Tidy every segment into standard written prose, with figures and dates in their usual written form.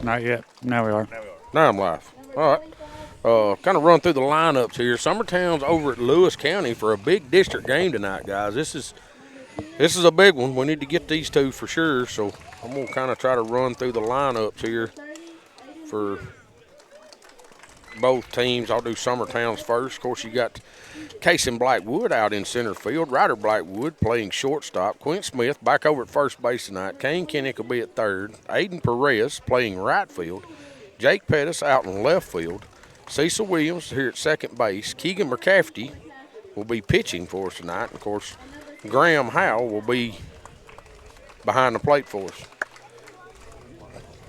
Not yet. Now we are. Now I'm live. All right. Kind of run through the lineups here. Summertown's over at Lewis County for a big district game tonight, guys. This is a big one. We need to get these two for sure. So I'm gonna kind of try to run through the lineups here for both teams. I'll do Summertown's first. Of course, you got Casey Blackwood out in center field. Ryder Blackwood playing shortstop. Quint Smith back over at first base tonight. Kane Kinnick will be at third. Aiden Perez playing right field. Jake Pettis out in left field. Cecil Williams here at second base. Keegan McCafferty will be pitching for us tonight. Of course, Graham Howell will be behind the plate for us.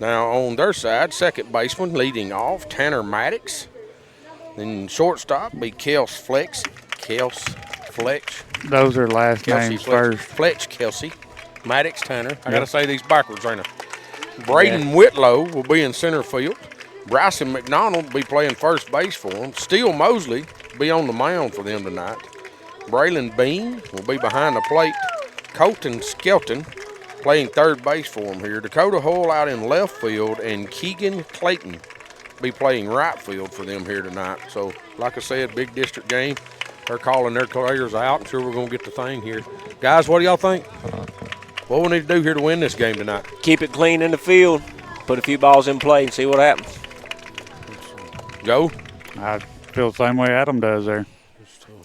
Now on their side, second baseman leading off, Tanner Maddox. Then shortstop be Kels Fletch. Those are last Kelsey names Fletch, first. Fletch Kelsey. Maddox Tanner. I got to say these backwards, ain't I? Braden Whitlow will be in center field. Bryson McDonald will be playing first base for them. Steele Mosley will be on the mound for them tonight. Braylon Bean will be behind the plate. Colton Skelton playing third base for them here. Dakota Hoyle out in left field, and Keegan Clayton be playing right field for them here tonight. So, like I said, big district game. They're calling their players out. I'm sure we're going to get the thing here. Guys, what do y'all think? What we need to do here to win this game tonight? Keep it clean in the field. Put a few balls in play and see what happens. Go. I feel the same way Adam does there.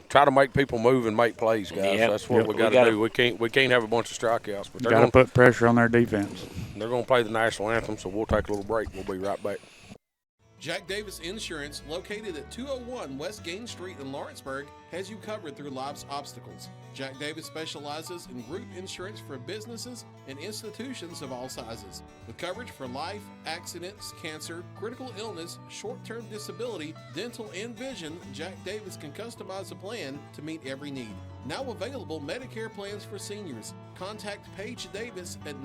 Try to make people move and make plays, guys. Yep. That's what we got to do. We can't have a bunch of strikeouts. But Got to put pressure on their defense. They're going to play the national anthem, so we'll take a little break. We'll be right back. Jack Davis Insurance, located at 201 West Gain Street in Lawrenceburg, has you covered through life's obstacles. Jack Davis specializes in group insurance for businesses and institutions of all sizes. With coverage for life, accidents, cancer, critical illness, short-term disability, dental, and vision, Jack Davis can customize a plan to meet every need. Now available Medicare plans for seniors. Contact Paige Davis at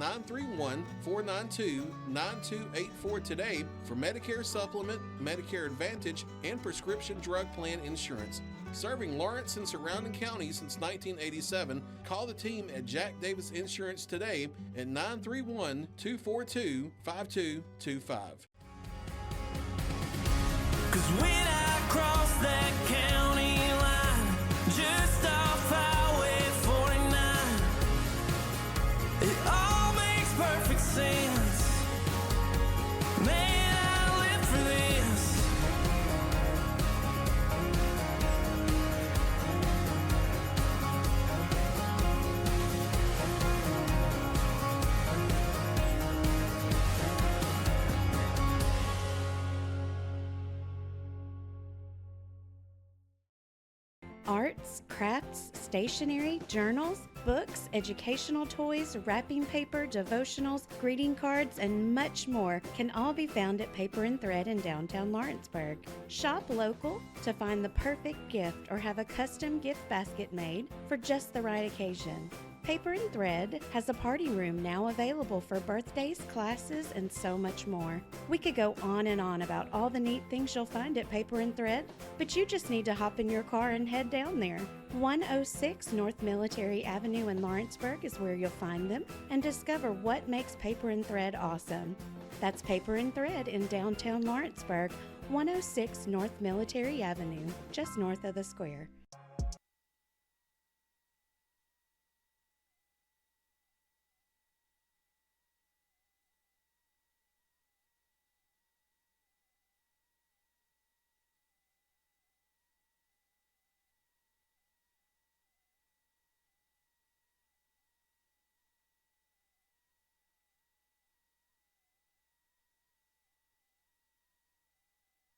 931-492-9284 today for Medicare Supplement, Medicare Advantage, and prescription drug plan insurance. Serving Lawrence and surrounding counties since 1987, call the team at Jack Davis Insurance today at 931-242-5225. 'Cause when I cross that county line, just off Highway 49, it all makes perfect sense. Man, I live for this. Arts, crafts, stationery, journals, books, educational toys, wrapping paper, devotionals, greeting cards, and much more can all be found at Paper and Thread in downtown Lawrenceburg. Shop local to find the perfect gift or have a custom gift basket made for just the right occasion. Paper and Thread has a party room now available for birthdays, classes, and so much more. We could go on and on about all the neat things you'll find at Paper and Thread, but you just need to hop in your car and head down there. 106 North Military Avenue in Lawrenceburg is where you'll find them and discover what makes Paper and Thread awesome. That's Paper and Thread in downtown Lawrenceburg, 106 North Military Avenue, just north of the square.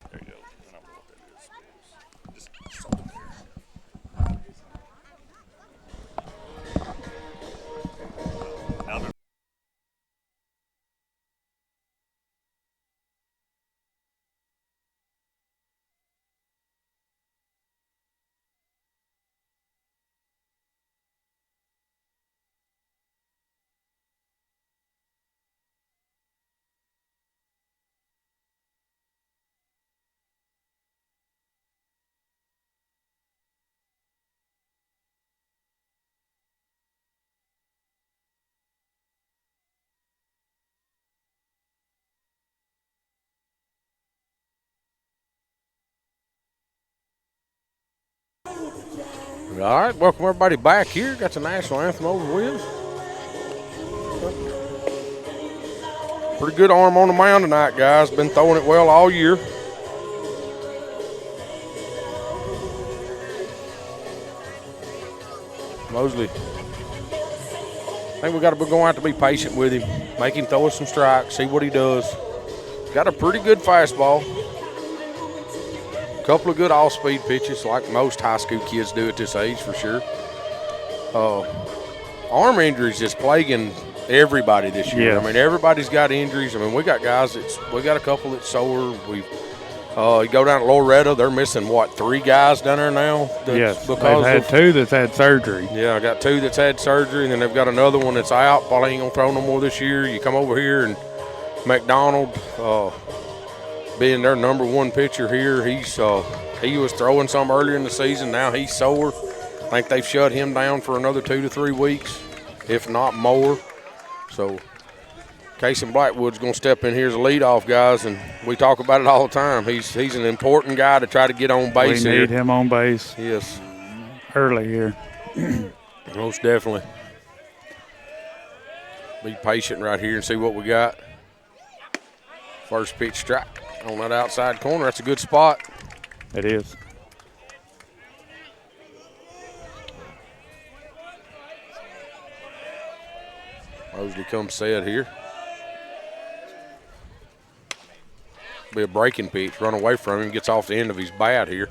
There you go. I don't know what that is. Just something there. All right, welcome everybody back here. Got the national anthem over with. Pretty good arm on the mound tonight, guys. Been throwing it well all year. Mosley. I think we got to go out to be patient with him. Make him throw us some strikes, see what he does. Got a pretty good fastball. Couple of good all-speed pitches like most high school kids do at this age for sure. Arm injuries is plaguing everybody this year. Yes. I mean, everybody's got injuries. I mean, we got guys we got a couple that's sore. You go down to Loretta, they're missing, 3 guys down there now? Yes, they've had 2 that's had surgery. Yeah, I got 2 that's had surgery, and then they've got another one that's out. Probably ain't going to throw no more this year. You come over here, and McDonald, being their number 1 pitcher here, he was throwing some earlier in the season. Now he's sore. I think they've shut him down for another 2 to 3 weeks, if not more. So Casey Blackwood's going to step in here as a leadoff, guys, and we talk about it all the time. He's an important guy to try to get on base We here. need him on base. Yes. Early here. Most definitely. Be patient right here and see what we got. First pitch strike on that outside corner. That's a good spot. It is. Mosley comes set here. Be a breaking pitch. Run away from him. Gets off the end of his bat here.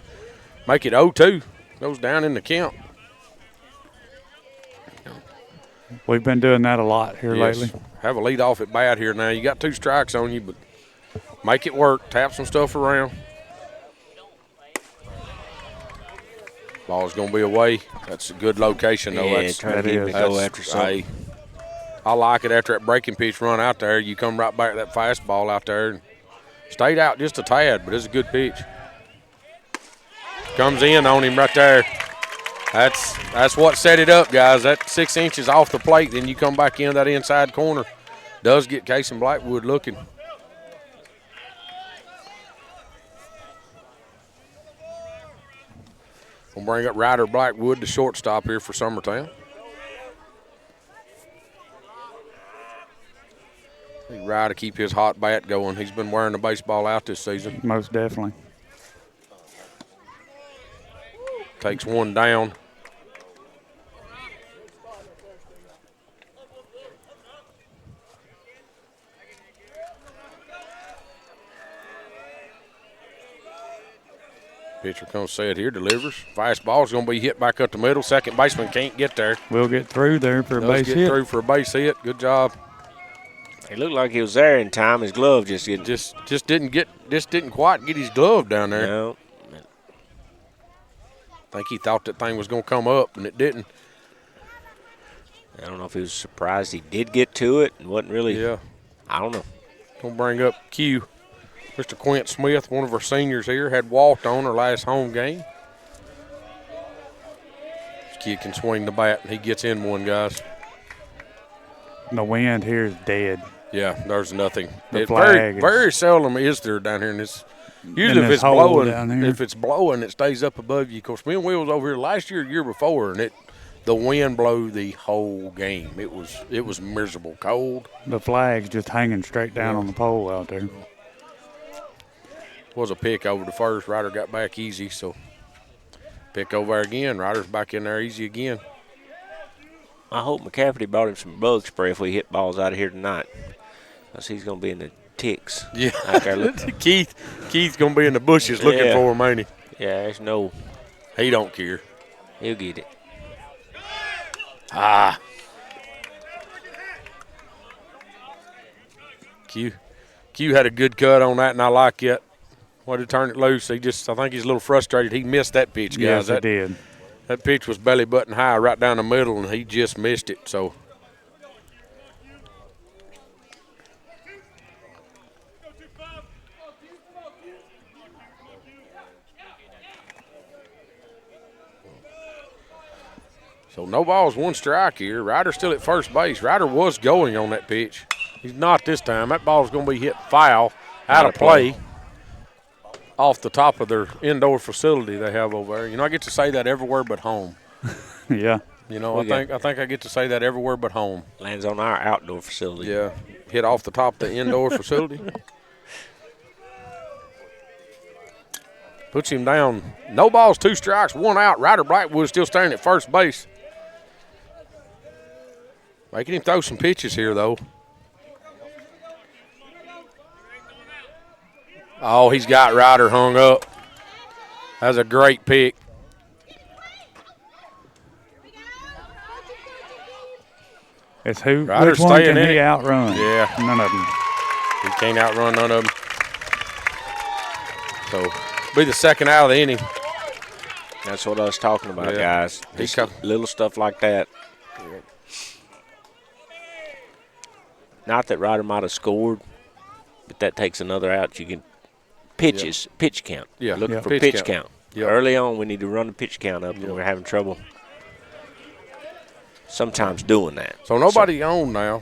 Make it 0-2. Goes down in the count. We've been doing that a lot here Yes. lately. Have a lead off at bat here now. You got 2 strikes on you, but make it work. Tap some stuff around. Ball's going to be away. That's a good location, though. Yeah, That's, trying to get him to go after something. hey, I like it after that breaking pitch run out there. You come right back to that fastball out there. And stayed out just a tad, but it's a good pitch. Comes in on him right there. That's what set it up, guys. That 6 inches off the plate, then you come back in that inside corner. Does get Casey Blackwood looking. We'll bring up Ryder Blackwood, the shortstop here for Summertown. Ryder keep his hot bat going. He's been wearing the baseball out this season. Most definitely. Takes one down. Pitcher comes set here, delivers. Fastball's going to be hit back up the middle. Second baseman can't get there. We'll get through there for a Does base get hit. through for a base hit. Good job. It looked like he was there in time. His glove just Didn't quite get his glove down there. No. I think he thought that thing was going to come up, and it didn't. I don't know if he was surprised he did get to it and wasn't really. Yeah. I don't know. Going to bring up Q. Mr. Quint Smith, one of our seniors here, had walked on her last home game. This kid can swing the bat, and he gets in one, guys. The wind here is dead. Yeah, there's nothing. The It flag very, is- very seldom is there down here in this. Usually, if this it's hole blowing, down here. if it's blowing, it stays up above you. Of course, me and Will was over here last year, year before, and the wind blew the whole game. It was miserable, cold. The flag's just hanging straight down on the pole out there. Was a pick over the first. Ryder got back easy, so pick over there again. Ryder's back in there easy again. I hope McCafferty brought him some bug spray if we hit balls out of here tonight. Because he's going to be in the ticks. Yeah, Out there looking. Keith's gonna be in the bushes looking Yeah. for him, ain't Yeah, there's no. he? He don't care. He'll get it. Q had a good cut on that, and I like it. Wanted to turn it loose. I think he's a little frustrated. He missed that pitch, guys. Yes, that it did. That pitch was belly button high right down the middle, and he just missed it. So no balls, 1 strike here. Ryder's still at first base. Ryder was going on that pitch. He's not this time. That ball's going to be hit foul, out of play, off the top of their indoor facility they have over there. You know, I get to say that everywhere but home. Yeah. You know, I think I get to say that everywhere but home. Lands on our outdoor facility. Yeah, hit off the top of the indoor facility. Puts him down. No balls, 2 strikes, 1 out. Ryder Blackwood still standing at first base. Making him throw some pitches here, though. Oh, he's got Ryder hung up. That's a great pick. It's who? Ryder's Which one staying can in he it. outrun? Yeah. None of them. He can't outrun none of them. So, be the second out of the inning. That's what I was talking about, Yeah. guys. Just little stuff like that. Not that Ryder might have scored, but that takes another out. You can pitch count. Yeah. Looking Yeah. for Pitch pitch count. count. Yep. Early on, we need to run the pitch count up, and we're having trouble sometimes doing that. So nobody on now.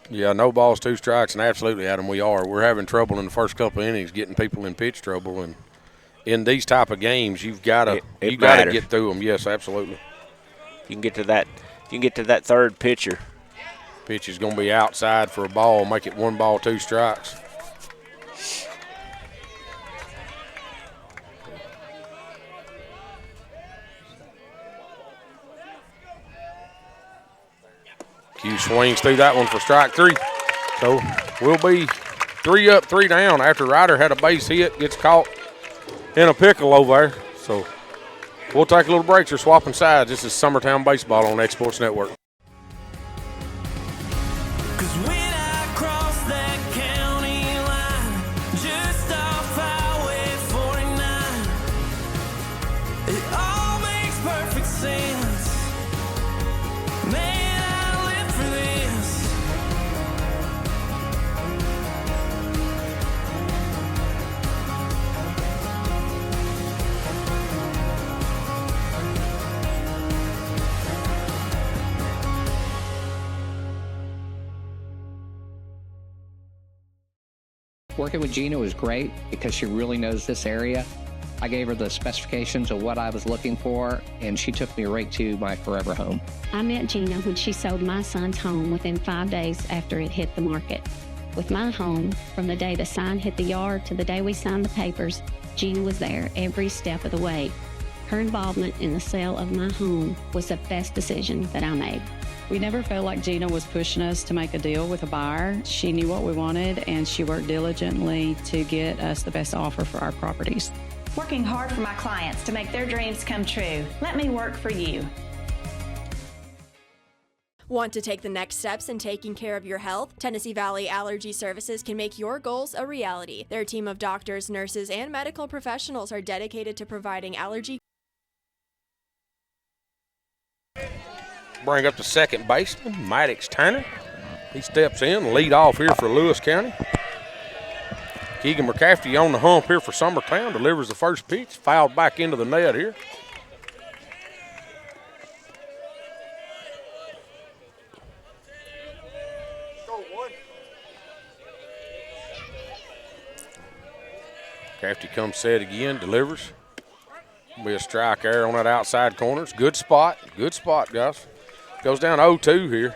Yeah, no balls, 2 strikes, and absolutely, Adam, we are. We're having trouble in the first couple of innings getting people in pitch trouble, and in these type of games, you've got to get through them. Yes, absolutely. You can get to that. You can get to that third pitcher. Pitch is going to be outside for a ball, make it 1 ball, 2 strikes. Q swings through that one for strike 3. So we'll be 3 up, 3 down after Ryder had a base hit, gets caught in a pickle over there. So we'll take a little break. You're swapping sides. This is Summertown Baseball on X Sports Network. 'Cause when I cross that county line, just off Highway 49, it all makes perfect sense. Man, I live for this. Working with Gina was great because she really knows this area. I gave her the specifications of what I was looking for, and she took me right to my forever home. I met Gina when she sold my son's home within 5 days after it hit the market. With my home, from the day the sign hit the yard to the day we signed the papers, Gina was there every step of the way. Her involvement in the sale of my home was the best decision that I made. We never felt like Gina was pushing us to make a deal with a buyer. She knew what we wanted, and she worked diligently to get us the best offer for our properties. Working hard for my clients to make their dreams come true. Let me work for you. Want to take the next steps in taking care of your health? Tennessee Valley Allergy Services can make your goals a reality. Their team of doctors, nurses, and medical professionals are dedicated to providing allergy. Bring up the second baseman, Maddox Turner. He steps in, lead off here for Lewis County. Keegan McCafferty on the hump here for Summertown, delivers the first pitch, fouled back into the net here. McCafferty comes set again, delivers. Be a strike there on that outside corner. It's good spot, guys. Goes down 0-2 here.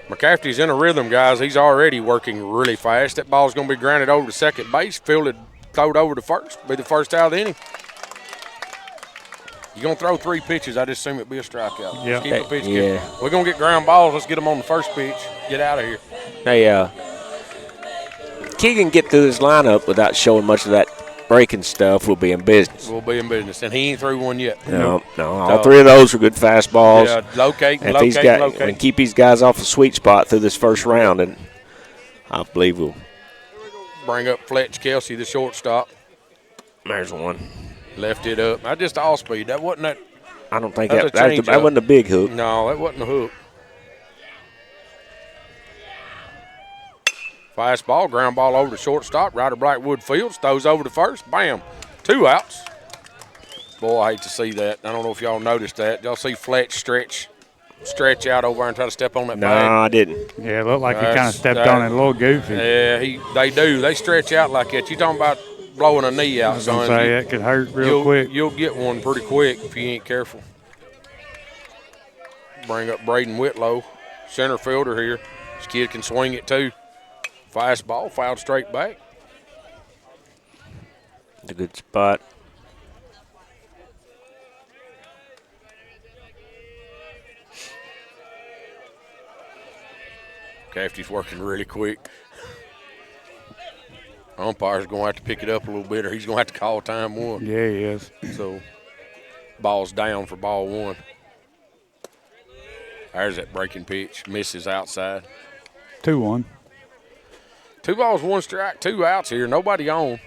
McCafferty's in a rhythm, guys. He's already working really fast. That ball's going to be grounded over to second base, fielded, thrown over to first. Be the first out of the inning. You're going to throw 3 pitches. I just assume it'd be a strikeout. Yeah. Just keep the pitch good. We're going to get ground balls. Let's get them on the first pitch. Get out of here. Hey, Keegan get through his lineup without showing much of that breaking stuff. We'll be in business. We'll be in business. And he ain't through one yet. No. All 3 of those are good fastballs. Yeah, locate. And keep these guys off the sweet spot through this first round, and I believe we'll bring up Fletch Kelsey, the shortstop. There's one. Left it up. Not just all speed. That wasn't that. I don't think that wasn't a big hook. No, that wasn't a hook. Fastball, ground ball over to shortstop. Ryder Blackwood fields, throws over to first. Bam, 2 outs. Boy, I hate to see that. I don't know if y'all noticed that. Y'all see Fletch stretch out over there and try to step on that bag? No, I didn't. Yeah, it looked like he kind of stepped on it a little goofy. Yeah, they do. They stretch out like that. You talking about blowing a knee out, son. Say that could hurt real quick. You'll get one pretty quick if you ain't careful. bring up Braden Whitlow, center fielder here. This kid can swing it too. Fastball, fouled straight back. It's a good spot. Cafty's working really quick. Umpire's going to have to pick it up a little bit, or he's going to have to call time one. Yeah, he is. So, ball's down for ball one. There's that breaking pitch. Misses outside. 2-1. 2 balls, 1 strike, 2 outs here. Nobody on.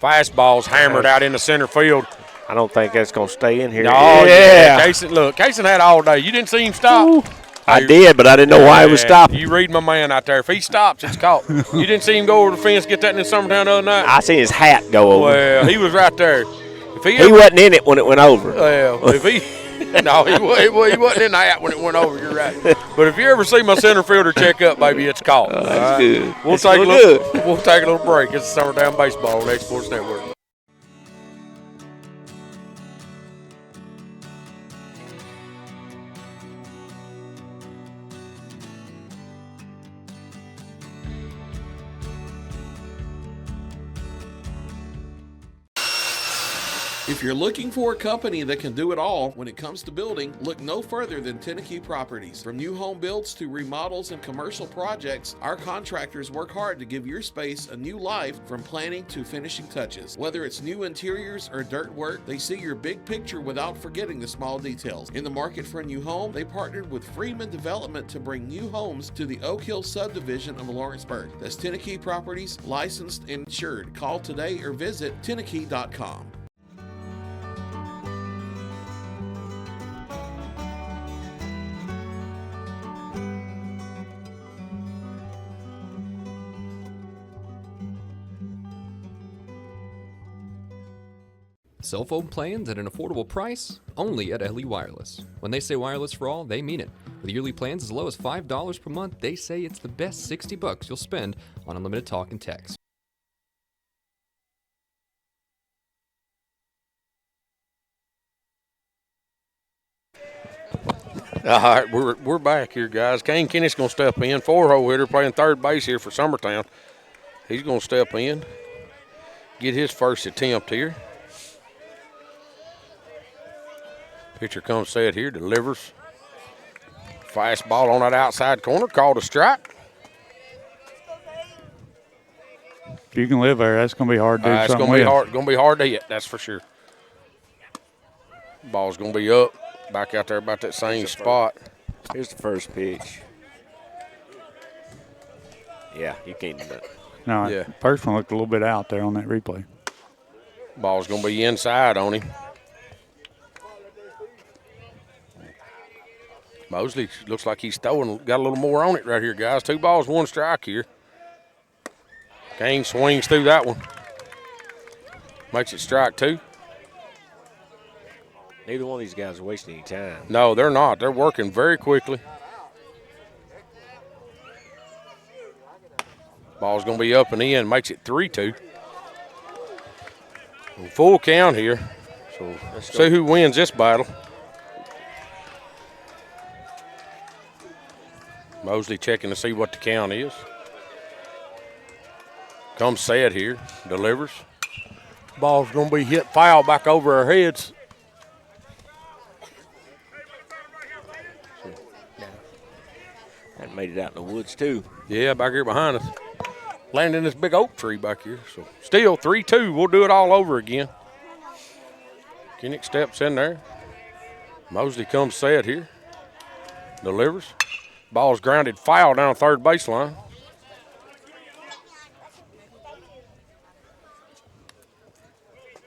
Fastball's hammered out into center field. I don't think that's going to stay in here. Oh, yeah. Kaysen had all day. You didn't see him stop. Ooh. I did, but I didn't know why he was stopping. You read my man out there. If he stops, it's caught. You didn't see him go over the fence, get that in Summertown the other night? I seen his hat go over. Well, he was right there. If he wasn't in it when it went over. Well, if he no, he wasn't in the hat when it went over. You're right. But if you ever see my center fielder check up, baby, it's caught. That's good. We'll take a little break. It's Summertown Baseball on X Sports Network. If you're looking for a company that can do it all when it comes to building, look no further than Tenakee Properties. From new home builds to remodels and commercial projects, our contractors work hard to give your space a new life from planning to finishing touches. Whether it's new interiors or dirt work, they see your big picture without forgetting the small details. In the market for a new home, they partnered with Freeman Development to bring new homes to the Oak Hill subdivision of Lawrenceburg. That's Tenakee Properties, licensed and insured. Call today or visit Tenakee.com. Cell phone plans at an affordable price? Only at LE Wireless. When they say wireless for all, they mean it. With yearly plans as low as $5 per month, they say it's the best $60 you'll spend on unlimited talk and text. All right, we're back here, guys. Kane Kennett's going to step in. 4-hole hitter playing third base here for Summertown. He's going to step in, get his first attempt here. Pitcher comes set here, delivers. Fastball on that outside corner, called a strike. If you can live there, that's going to be hard to do It's something going to be with. hard. Going to be hard to hit, that's for sure. Ball's going to be up, back out there about that same spot. Here's the first pitch. Yeah, you can't do that. No, Yeah. First one looked a little bit out there on that replay. Ball's going to be inside on him. Mosley looks like he's throwing, got a little more on it right here, guys. 2 balls, 1 strike here. Kane swings through that one. Makes it strike 2. Neither one of these guys are wasting any time. No, they're not. They're working very quickly. Ball's going to be up and in. Makes it 3-2. Full count here. So let's see who wins this battle. Mosley checking to see what the count is. Comes set here, delivers. Ball's going to be hit foul back over our heads. That made it out in the woods, too. Yeah, back here behind us. Landed in this big oak tree back here. So still 3-2. We'll do it all over again. Kinnick steps in there. Mosley comes set here, delivers. Ball's grounded foul down third baseline.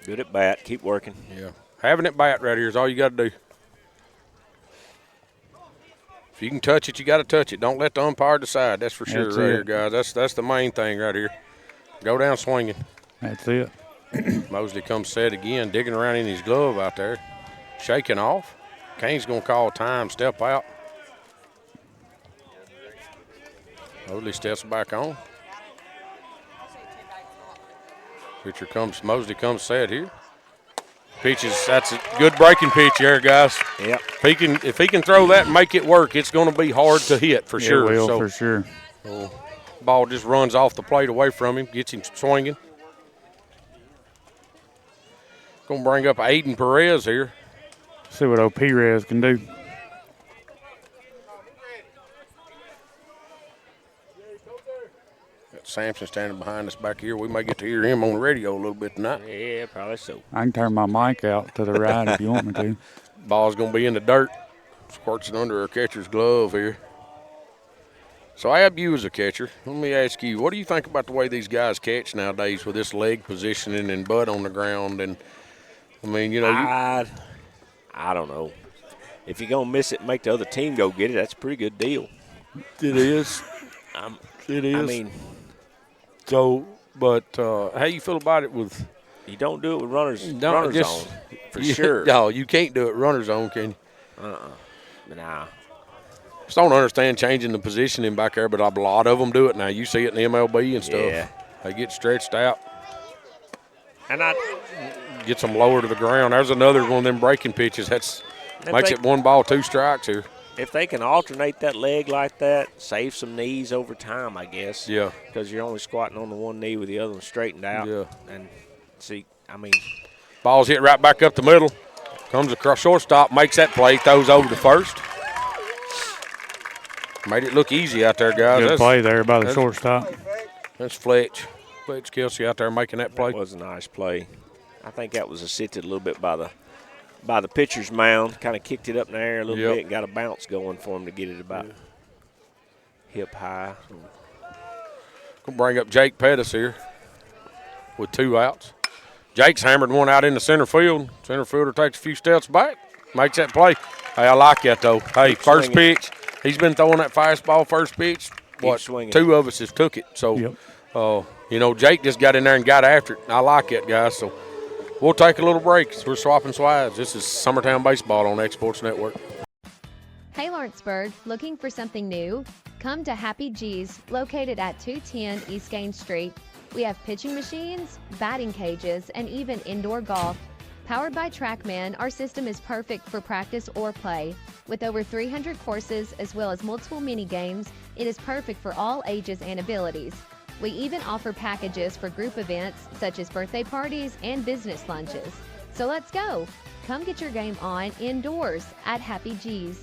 Good at bat. Keep working. Yeah. Having it bat right here is all you got to do. If you can touch it, you got to touch it. Don't let the umpire decide. That's for sure. That's right it. here, guys. That's the main thing right here. Go down swinging. That's it. Mosley comes set again, digging around in his glove out there. Shaking off. Kane's going to call time, step out. Mosley steps back on. Mosley comes set here. Pitches. That's a good breaking pitch there, guys. Yep. If he can throw that and make it work, it's going to be hard to hit for sure. It will, So, for sure. ball just runs off the plate away from him, gets him swinging. Going to bring up Aiden Perez here. See what old Perez can do. Got Sampson standing behind us back here. We may get to hear him on the radio a little bit tonight. Yeah, probably so. I can turn my mic out to the right if you want me to. Ball's going to be in the dirt. Squirts it under our catcher's glove here. So, Ab, you as a catcher, let me ask you, what do you think about the way these guys catch nowadays with this leg positioning and butt on the ground? And, I mean, you know. I don't know. If you're going to miss it and make the other team go get it, that's a pretty good deal. It is. It is. I mean. So, but how you feel about it with. You don't do it with runners on, for sure. No, you can't do it runners on, can you? Nah. Just don't understand changing the positioning back there, but a lot of them do it now. You see it in the MLB and stuff. Yeah. They get stretched out. And Gets them lower to the ground. There's another one of them breaking pitches. Makes it 1 ball, 2 strikes here. If they can alternate that leg like that, save some knees over time, I guess. Yeah. Because you're only squatting on the one knee with the other one straightened out. Yeah. And see, I mean. Ball's hit right back up the middle. Comes across shortstop, makes that play, throws over to first. Made it look easy out there, guys. Good play there by the shortstop. That's Fletch. Fletch Kelsey out there making that play. That was a nice play. I think that was assisted a little bit by the pitcher's mound. Kind of kicked it up in the air a little bit and got a bounce going for him to get it about hip high. Gonna bring up Jake Pettis here with 2 outs. Jake's hammered one out in the center field. Center fielder takes a few steps back, makes that play. Hey, I like that though. Hey, first pitch. He's been throwing that fastball first pitch. What, 2 of us has took it. So, you know, Jake just got in there and got after it. I like it, guys. So, we'll take a little break. We're swapping slides. This is Summertown Baseball on X Sports Network. Hey Lawrenceburg, looking for something new? Come to Happy G's, located at 210 East Gain Street. We have pitching machines, batting cages, and even indoor golf. Powered by TrackMan, our system is perfect for practice or play. With over 300 courses as well as multiple mini games, it is perfect for all ages and abilities. We even offer packages for group events such as birthday parties and business lunches. So let's go. Come get your game on indoors at Happy G's.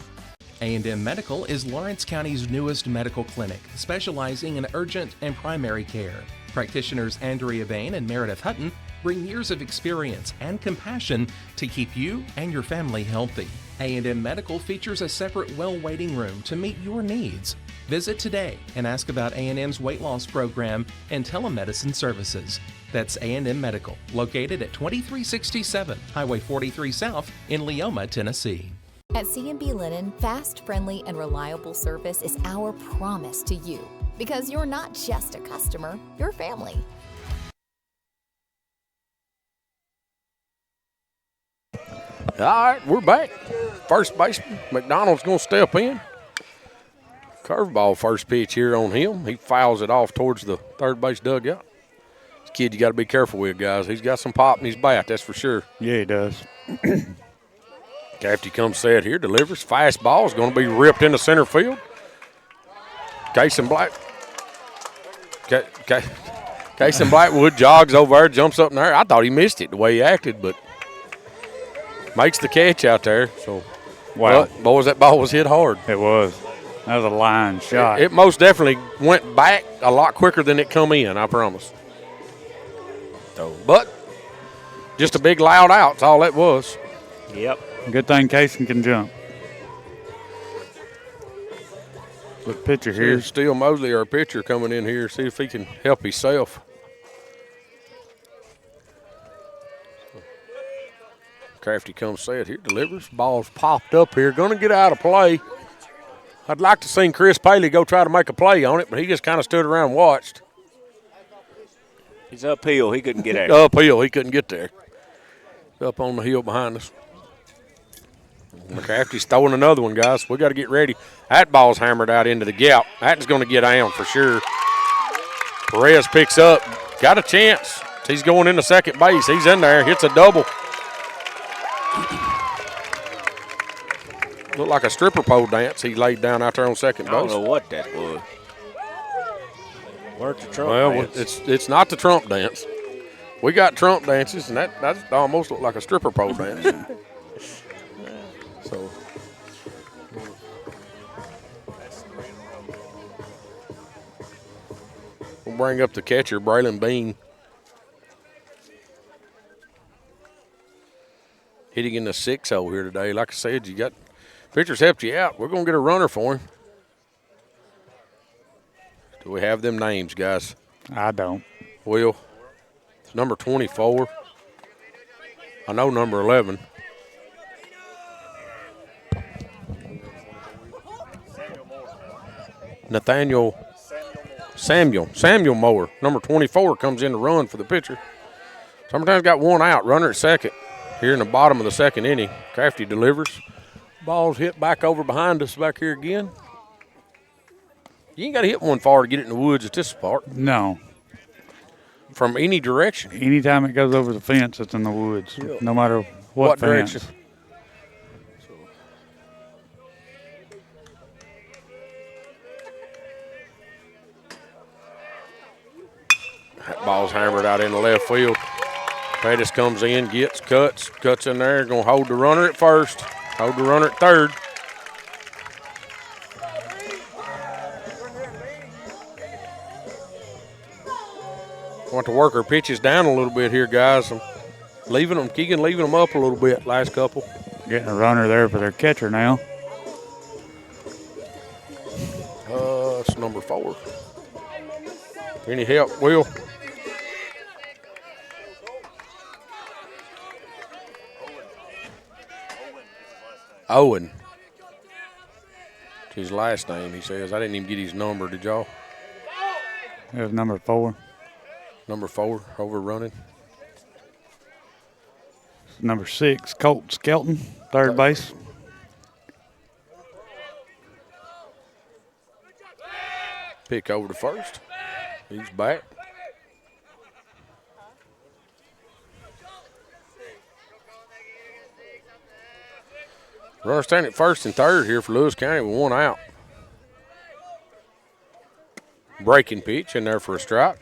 A&M Medical is Lawrence County's newest medical clinic, specializing in urgent and primary care. Practitioners Andrea Bain and Meredith Hutton bring years of experience and compassion to keep you and your family healthy. A&M Medical features a separate well waiting room to meet your needs. Visit today and ask about A&M's weight loss program and telemedicine services. That's A&M Medical, located at 2367 Highway 43 South in Leoma, Tennessee. At C&B Linen, fast, friendly, and reliable service is our promise to you. Because you're not just a customer, you're family. All right, we're back. First baseman, McDonald's going to step in. Curveball first pitch here on him. He fouls it off towards the third base dugout. This kid you got to be careful with, guys. He's got some pop in his bat, that's for sure. Yeah, he does. Cafty comes set here, delivers. Fastball is going to be ripped into center field. Casey Blackwood jogs over there, jumps up in there. I thought he missed it the way he acted, but makes the catch out there. So, wow. But, boys, that ball was hit hard. It was. That was a line shot. It most definitely went back a lot quicker than it come in, I promise. So, but just a big loud out, that's all that was. Yep. Good thing Casey can jump. Look, pitcher here. Steele Mosley, our pitcher, coming in here, see if he can help himself. Crafty comes set here, delivers. Ball's popped up here, going to get out of play. I'd like to see Chris Paley go try to make a play on it, but he just kind of stood around and watched. He's uphill. He couldn't get there. Uphill. He couldn't get there. Up on the hill behind us. McCrafty's throwing another one, guys. We got to get ready. That ball's hammered out into the gap. That's going to get down for sure. Perez picks up. Got a chance. He's going into second base. He's in there. Hits a double. Looked like a stripper pole dance he laid down out there on second base. I don't know what that was. Weren't the Trump dance? It's not the Trump dance. We got Trump dances, and that almost looked like a stripper pole dance. So we'll bring up the catcher, Braylon Bean. Hitting in the 6-0 here today. Like I said, you got pitchers helped you out. We're going to get a runner for him. Do we have them names, guys? I don't. Will, it's number 24. I know number 11. Samuel Moore, number 24, comes in to run for the pitcher. Sometimes got one out, runner at second. Here in the bottom of the second inning, Crafty delivers. Ball's hit back over behind us back here again. You ain't got to hit one far to get it in the woods at this part. No. From any direction. Anytime it goes over the fence, it's in the woods, no matter what fence. Direction. That ball's hammered out in the left field. Pettis comes in, gets cuts in there, going to hold the runner at first, hold the runner at third. Want to work our pitches down a little bit here, guys. I'm leaving them, Keegan leaving them up a little bit last couple. Getting a runner there for their catcher now. It's number 4. Any help, Will? Owen. It's his last name, he says. I didn't even get his number, did y'all? It was number 4. Number 4, overrunning. Number 6, Colt Skelton, third base. Pick over to first. He's back. Runner standing at first and third here for Lewis County with one out. Breaking pitch in there for a strike.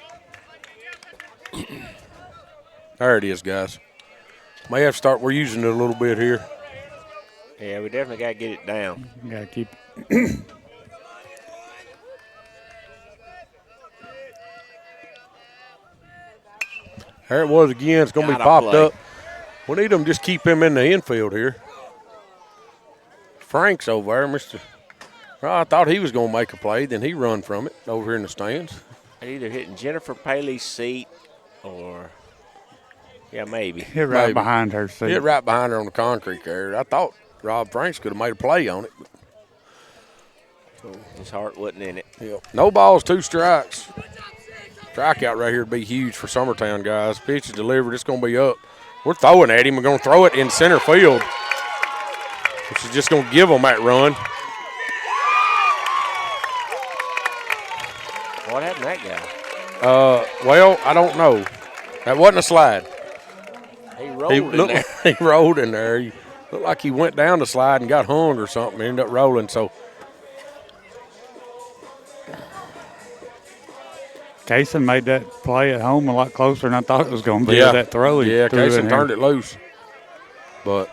There it is, guys. May have to start. We're using it a little bit here. Yeah, we definitely got to get it down. Got to keep There it was again. It's going to be popped up. We need them just keep him in the infield here. Frank's over there, Mr. Well, I thought he was going to make a play. Then he run from it over here in the stands. Either hitting Jennifer Paley's seat or, yeah, maybe. Hit right behind her seat. Hit right behind her on the concrete there. I thought Rob Franks could have made a play on it. So his heart wasn't in it. Yeah. No balls, 2 strikes. Strikeout right here would be huge for Summertown, guys. Pitch is delivered. It's going to be up. We're throwing at him. We're going to throw it in center field, which is just going to give them that run. What happened to that guy? Well, I don't know. That wasn't a slide. He rolled in there. He rolled in there. He looked like he went down the slide and got hung or something. He ended up rolling. So Kaysen made that play at home a lot closer than I thought it was going to be. That throw. Yeah, Kaysen turned it loose. But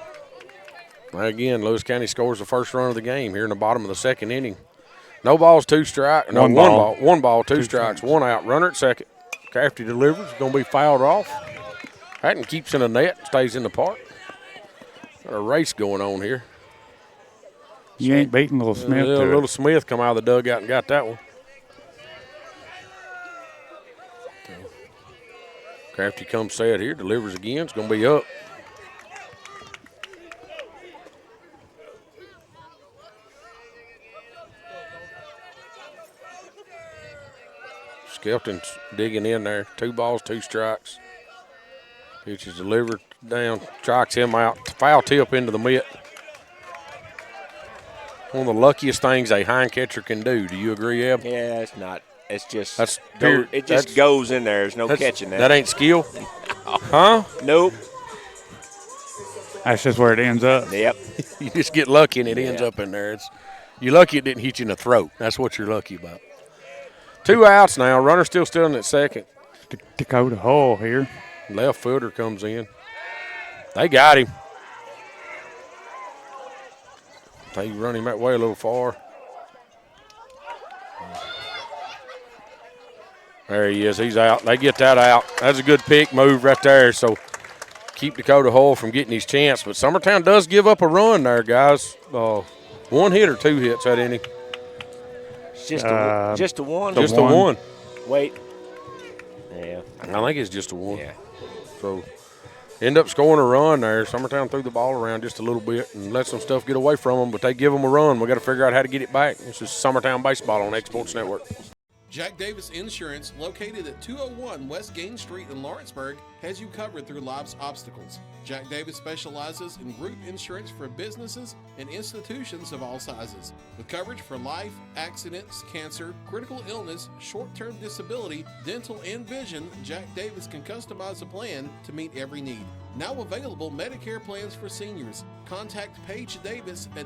again, Lewis County scores the first run of the game here in the bottom of the second inning. No balls, 2 strikes. No, one ball, 2 strikes, 1 out. Runner at second. Crafty delivers. Going to be fouled off. Hatton keeps in the net, stays in the park. Got a race going on here. You ain't beating Little Smith. Little Smith come out of the dugout and got that one. Crafty comes set here, delivers again. It's going to be up. Skelton's digging in there. 2 balls, 2 strikes. Pitch is delivered down, strikes him out. Foul tip into the mitt. One of the luckiest things a hind catcher can do. Do you agree, Eb? Yeah, it's not. It's just it just goes in there. There's no catching that. That ain't skill? Huh? Nope. That's just where it ends up. Yep. You just get lucky and it ends up in there. You're lucky it didn't hit you in the throat. That's what you're lucky about. 2 outs now. Runner still in at second. Dakota Hull here. Left footer comes in. They got him. They run him that way a little far. There he is. He's out. They get that out. That's a good pick move right there. So keep Dakota Hull from getting his chance. But Summertown does give up a run there, guys. 1 hit or 2 hits that inning. It's just a one. Just a one. Wait. Yeah. I think it's just a one. Yeah. So end up scoring a run there. Summertown threw the ball around just a little bit and let some stuff get away from them, but they give them a run. We got to figure out how to get it back. This is Summertown Baseball on Exports Network. Jack Davis Insurance, located at 201 West Gain Street in Lawrenceburg, has you covered through life's obstacles. Jack Davis specializes in group insurance for businesses and institutions of all sizes. With coverage for life, accidents, cancer, critical illness, short-term disability, dental, and vision, Jack Davis can customize a plan to meet every need. Now available Medicare plans for seniors. Contact Paige Davis at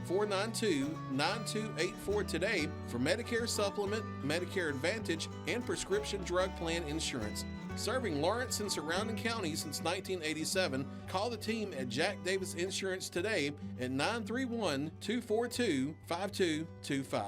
931-492-9284 today for Medicare Supplement, Medicare Advantage, and prescription drug plan insurance. Serving Lawrence and surrounding counties since 1987, call the team at Jack Davis Insurance today at 931-242-5225.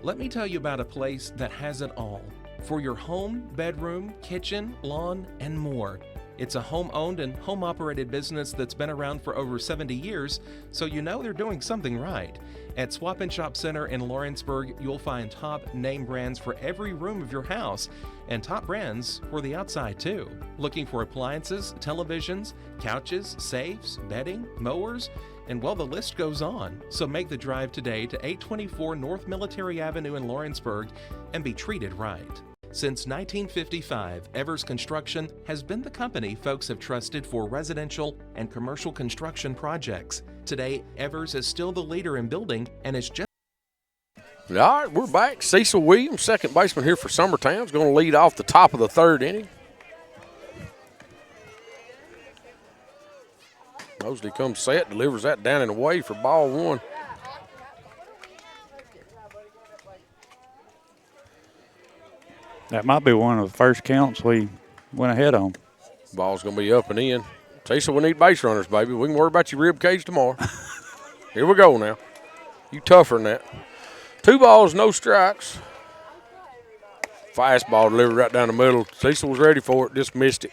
Let me tell you about a place that has it all for your home, bedroom, kitchen, lawn, and more. It's a home-owned and home-operated business that's been around for over 70 years, so you know they're doing something right. At Swap and Shop Center in Lawrenceburg, you'll find top name brands for every room of your house, and top brands for the outside too. Looking for appliances, televisions, couches, safes, bedding, mowers, and well, the list goes on. So make the drive today to 824 North Military Avenue in Lawrenceburg and be treated right. Since 1955, Evers Construction has been the company folks have trusted for residential and commercial construction projects. Today, Evers is still the leader in building and is just... All right, we're back. Cecil Williams, second baseman here for Summertown, is going to lead off the top of the third inning. Mosley comes set, delivers that down and away for ball one. That might be one of the first counts we went ahead on. Ball's going to be up and in. Cecil, we need base runners, baby. We can worry about your rib cage tomorrow. Here we go now. You tougher than that. 2 balls, no strikes. Fastball delivered right down the middle. Cecil was ready for it, just missed it.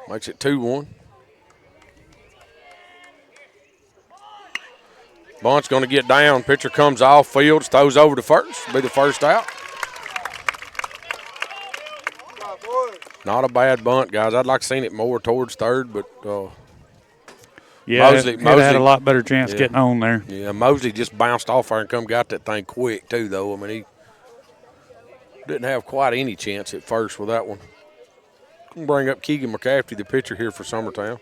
Makes it 2-1. Bunt's going to get down. Pitcher comes off. Fields throws over to first. Be the first out. Not a bad bunt, guys. I'd like to seen it more towards third, but yeah, Mosley had a lot better chance getting on there. Yeah, Mosley just bounced off there and got that thing quick too, though. I mean, he didn't have quite any chance at first with that one. Can bring up Keegan McCafferty, the pitcher here for Summertown.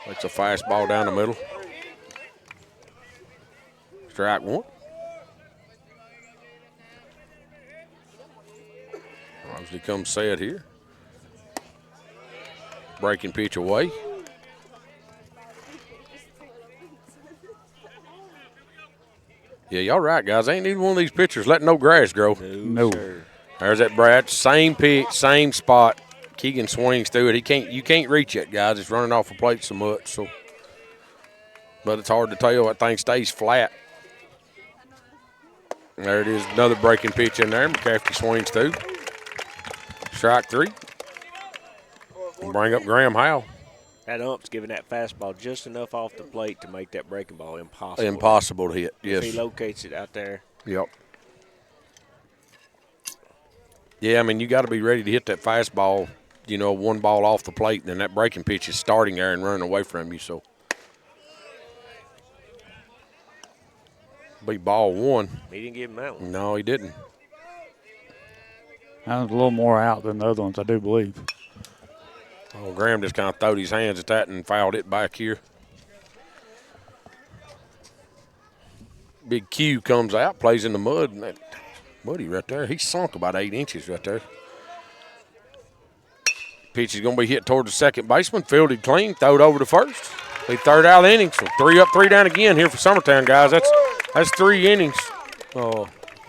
It's a fastball down the middle. Strike one. Mosley comes set here. Breaking pitch away. Yeah, y'all right, guys. Ain't neither one of these pitchers letting no grass grow. No. There's that Brad. Same pitch, same spot. Keegan swings through it. You can't reach it, guys. It's running off the plate so much. So, but it's hard to tell. That thing stays flat. There it is. Another breaking pitch in there. McCafferty swings through. Strike 3. And bring up Graham Howell. That ump's giving that fastball just enough off the plate to make that breaking ball impossible. Impossible to hit, yes. If he locates it out there. Yep. Yeah, I mean, you got to be ready to hit that fastball, one ball off the plate, and then that breaking pitch is starting there and running away from you. So, be ball one. He didn't give him that one. No, he didn't. That was a little more out than the other ones, I do believe. Oh, Graham just kind of throwed his hands at that and fouled it back here. Big Q comes out, plays in the mud, and that Buddy right there. He sunk about 8 inches right there. Pitch is going to be hit toward the second baseman. Fielded clean. Throw it over to first. Be third out of the inning. So 3 up, 3 down again here for Summertown, guys. That's 3 innings.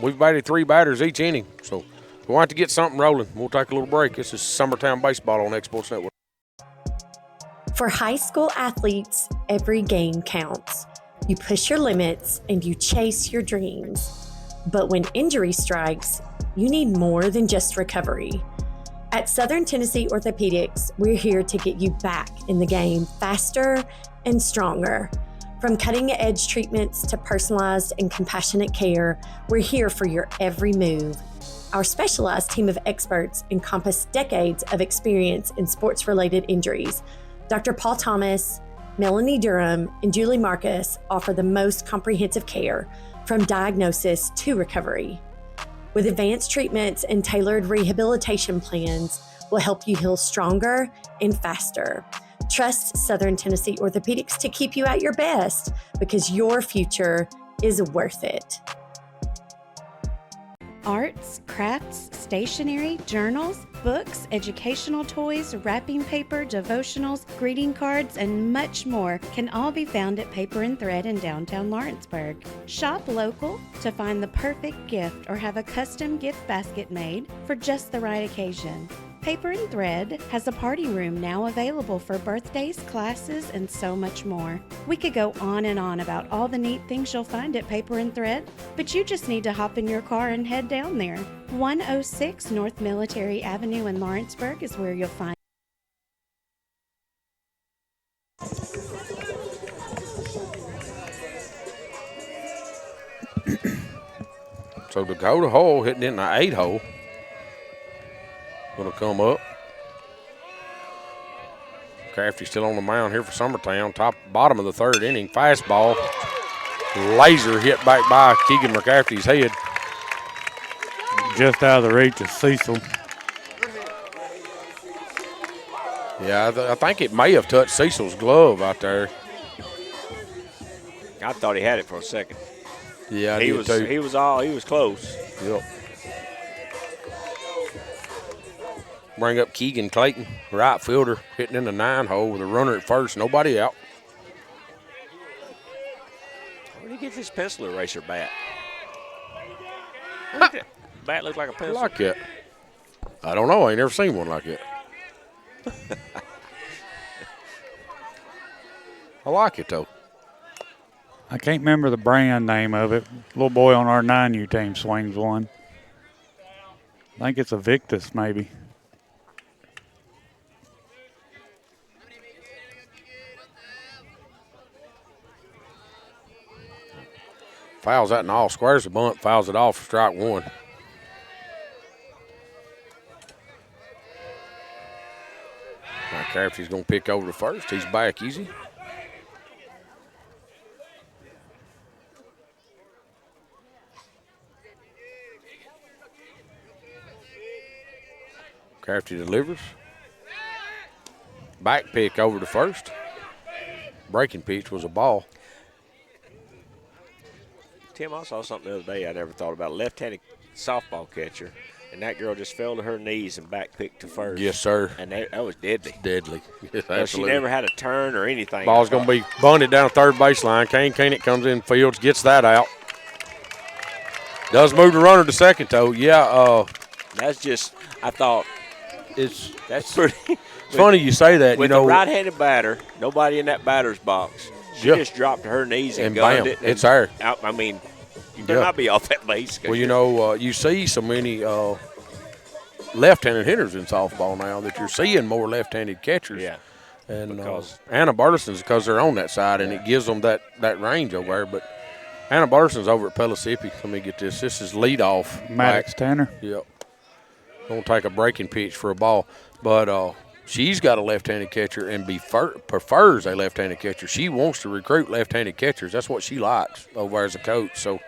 We've batted 3 batters each inning. So we want to get something rolling. We'll take a little break. This is Summertown Baseball on Exports Network. For high school athletes, every game counts. You push your limits and you chase your dreams. But when injury strikes, you need more than just recovery. At Southern Tennessee Orthopedics, we're here to get you back in the game faster and stronger. From cutting-edge treatments to personalized and compassionate care, we're here for your every move. Our specialized team of experts encompass decades of experience in sports-related injuries. Dr. Paul Thomas, Melanie Durham, and Julie Marcus offer the most comprehensive care from diagnosis to recovery. With advanced treatments and tailored rehabilitation plans, we'll help you heal stronger and faster. Trust Southern Tennessee Orthopedics to keep you at your best because your future is worth it. Arts, crafts, stationery, journals, books, educational toys, wrapping paper, devotionals, greeting cards, and much more can all be found at Paper and Thread in downtown Lawrenceburg. Shop local to find the perfect gift or have a custom gift basket made for just the right occasion. Paper and Thread has a party room now available for birthdays, classes, and so much more. We could go on and on about all the neat things you'll find at Paper and Thread, but you just need to hop in your car and head down there. 106 North Military Avenue in Lawrenceburg is where you'll find. So Dakota Hole hitting in the 8-hole. Going to come up. Crafty still on the mound here for Summertown. Bottom of the 3rd inning. Fastball. Laser hit back by Keegan McCafferty's head. Just out of the reach of Cecil. Yeah, I think it may have touched Cecil's glove out there. I thought he had it for a second. Yeah, he was close. Yep. Bring up Keegan Clayton, right fielder, hitting in the 9-hole with a runner at first, nobody out. Where did he get this pencil eraser bat? That bat look like a pencil. I like it. I don't know. I ain't never seen one like it. I like it, though. I can't remember the brand name of it. Little boy on our 9U team swings one. I think it's a Victus, maybe. Fouls that and all. Squares the bunt, fouls it off for strike 1. Now Crafty's going to pick over to first. He's back easy. Crafty delivers. Back pick over to first. Breaking pitch was a ball. Tim, I saw something the other day I never thought about. Left-handed softball catcher, and that girl just fell to her knees and back picked to first. Yes, sir. And that was deadly. Deadly. Yes, she never had a turn or anything. Ball's going to be bunted down the 3rd baseline. Kane Kennett comes in fields, gets that out. Does move the runner to second, though. Yeah. That's just, I thought, that's pretty. It's funny you say that. With you know, the right-handed batter, nobody in that batter's box. She just dropped to her knees and gunned bam, it. It's her. I mean, you better not be off that base. Well, you know, you see so many left-handed hitters in softball now that you're seeing more left-handed catchers. Yeah. And Anna Burleson's because they're on that side, and it gives them that range over there. But Anna Burleson's over at Pellissippi. Let me get this. This is leadoff. Maddox Tanner. Yep. Going to take a breaking pitch for a ball. But she's got a left-handed catcher and prefers a left-handed catcher. She wants to recruit left-handed catchers. That's what she likes over as a coach. So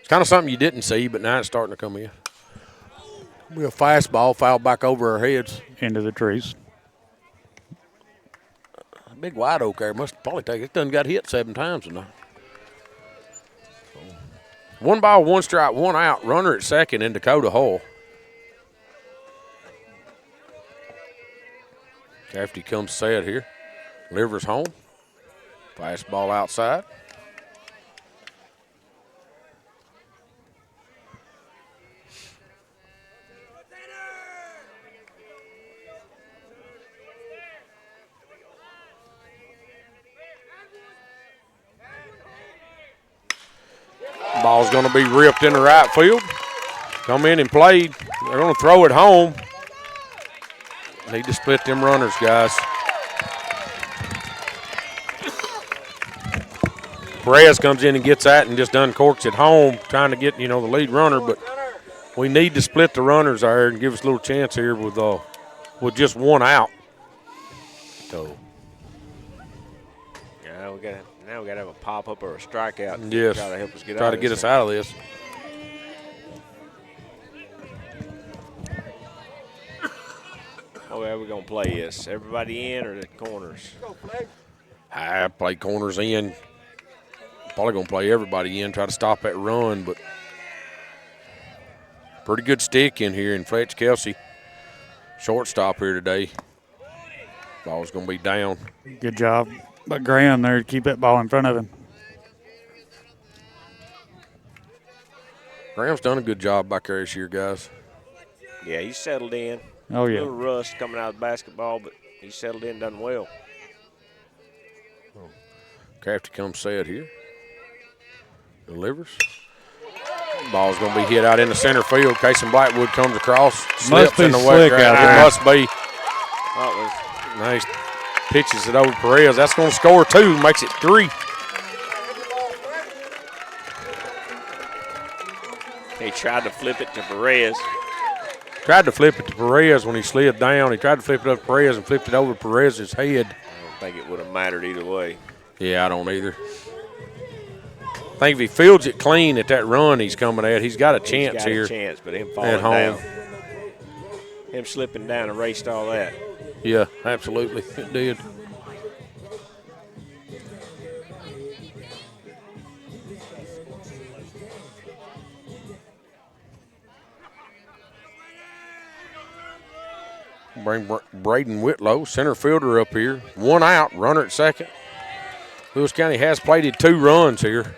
it's kind of something you didn't see, but now it's starting to come in. Be a fastball foul back over our heads. Into the trees. A big wide oak there must probably take it. Done got hit 7 times tonight. 1 ball, 1 strike, 1 out. Runner at second in Dakota Hull. After he comes set here. Delivers home. Fastball outside. Ball's going to be ripped into right field. Come in and played. They're going to throw it home. Need to split them runners, guys. Perez comes in and gets that and just uncorks it home, trying to get, the lead runner. But we need to split the runners there and give us a little chance here with just 1 out. So. Yeah, we got to have a pop-up or a strikeout. Yes. Try to help us get Try out to of get this us thing. out of this. Oh, yeah, we're going to play this. Everybody in or the corners? I play corners in. Probably going to play everybody in, try to stop that run, but pretty good stick in here in Fletch Kelsey. Shortstop here today. Ball's going to be down. Good job by Graham there to keep that ball in front of him. Graham's done a good job back there this year, guys. Yeah, he's settled in. Oh, yeah. A little rust coming out of basketball, but he's settled in, done well. Crafty comes set here. Delivers. Ball's going to be hit out in the center field. Casey Blackwood comes across. Slips be in the slick wet out ground. there. It must be. Nice. Pitches it over Perez. That's going to score 2. Makes it 3. He tried to flip it to Perez. Tried to flip it to Perez when he slid down. He tried to flip it up to Perez and flipped it over Perez's head. I don't think it would have mattered either way. Yeah, I don't either. I think if he fields it clean at that run he's coming at, he's got a chance here. He's got a chance, but him falling at home. down. Him slipping down erased all that. Yeah, absolutely. It did. Bring Braden Whitlow, center fielder, up here. 1 out, runner at second. Lewis County has plated 2 runs here.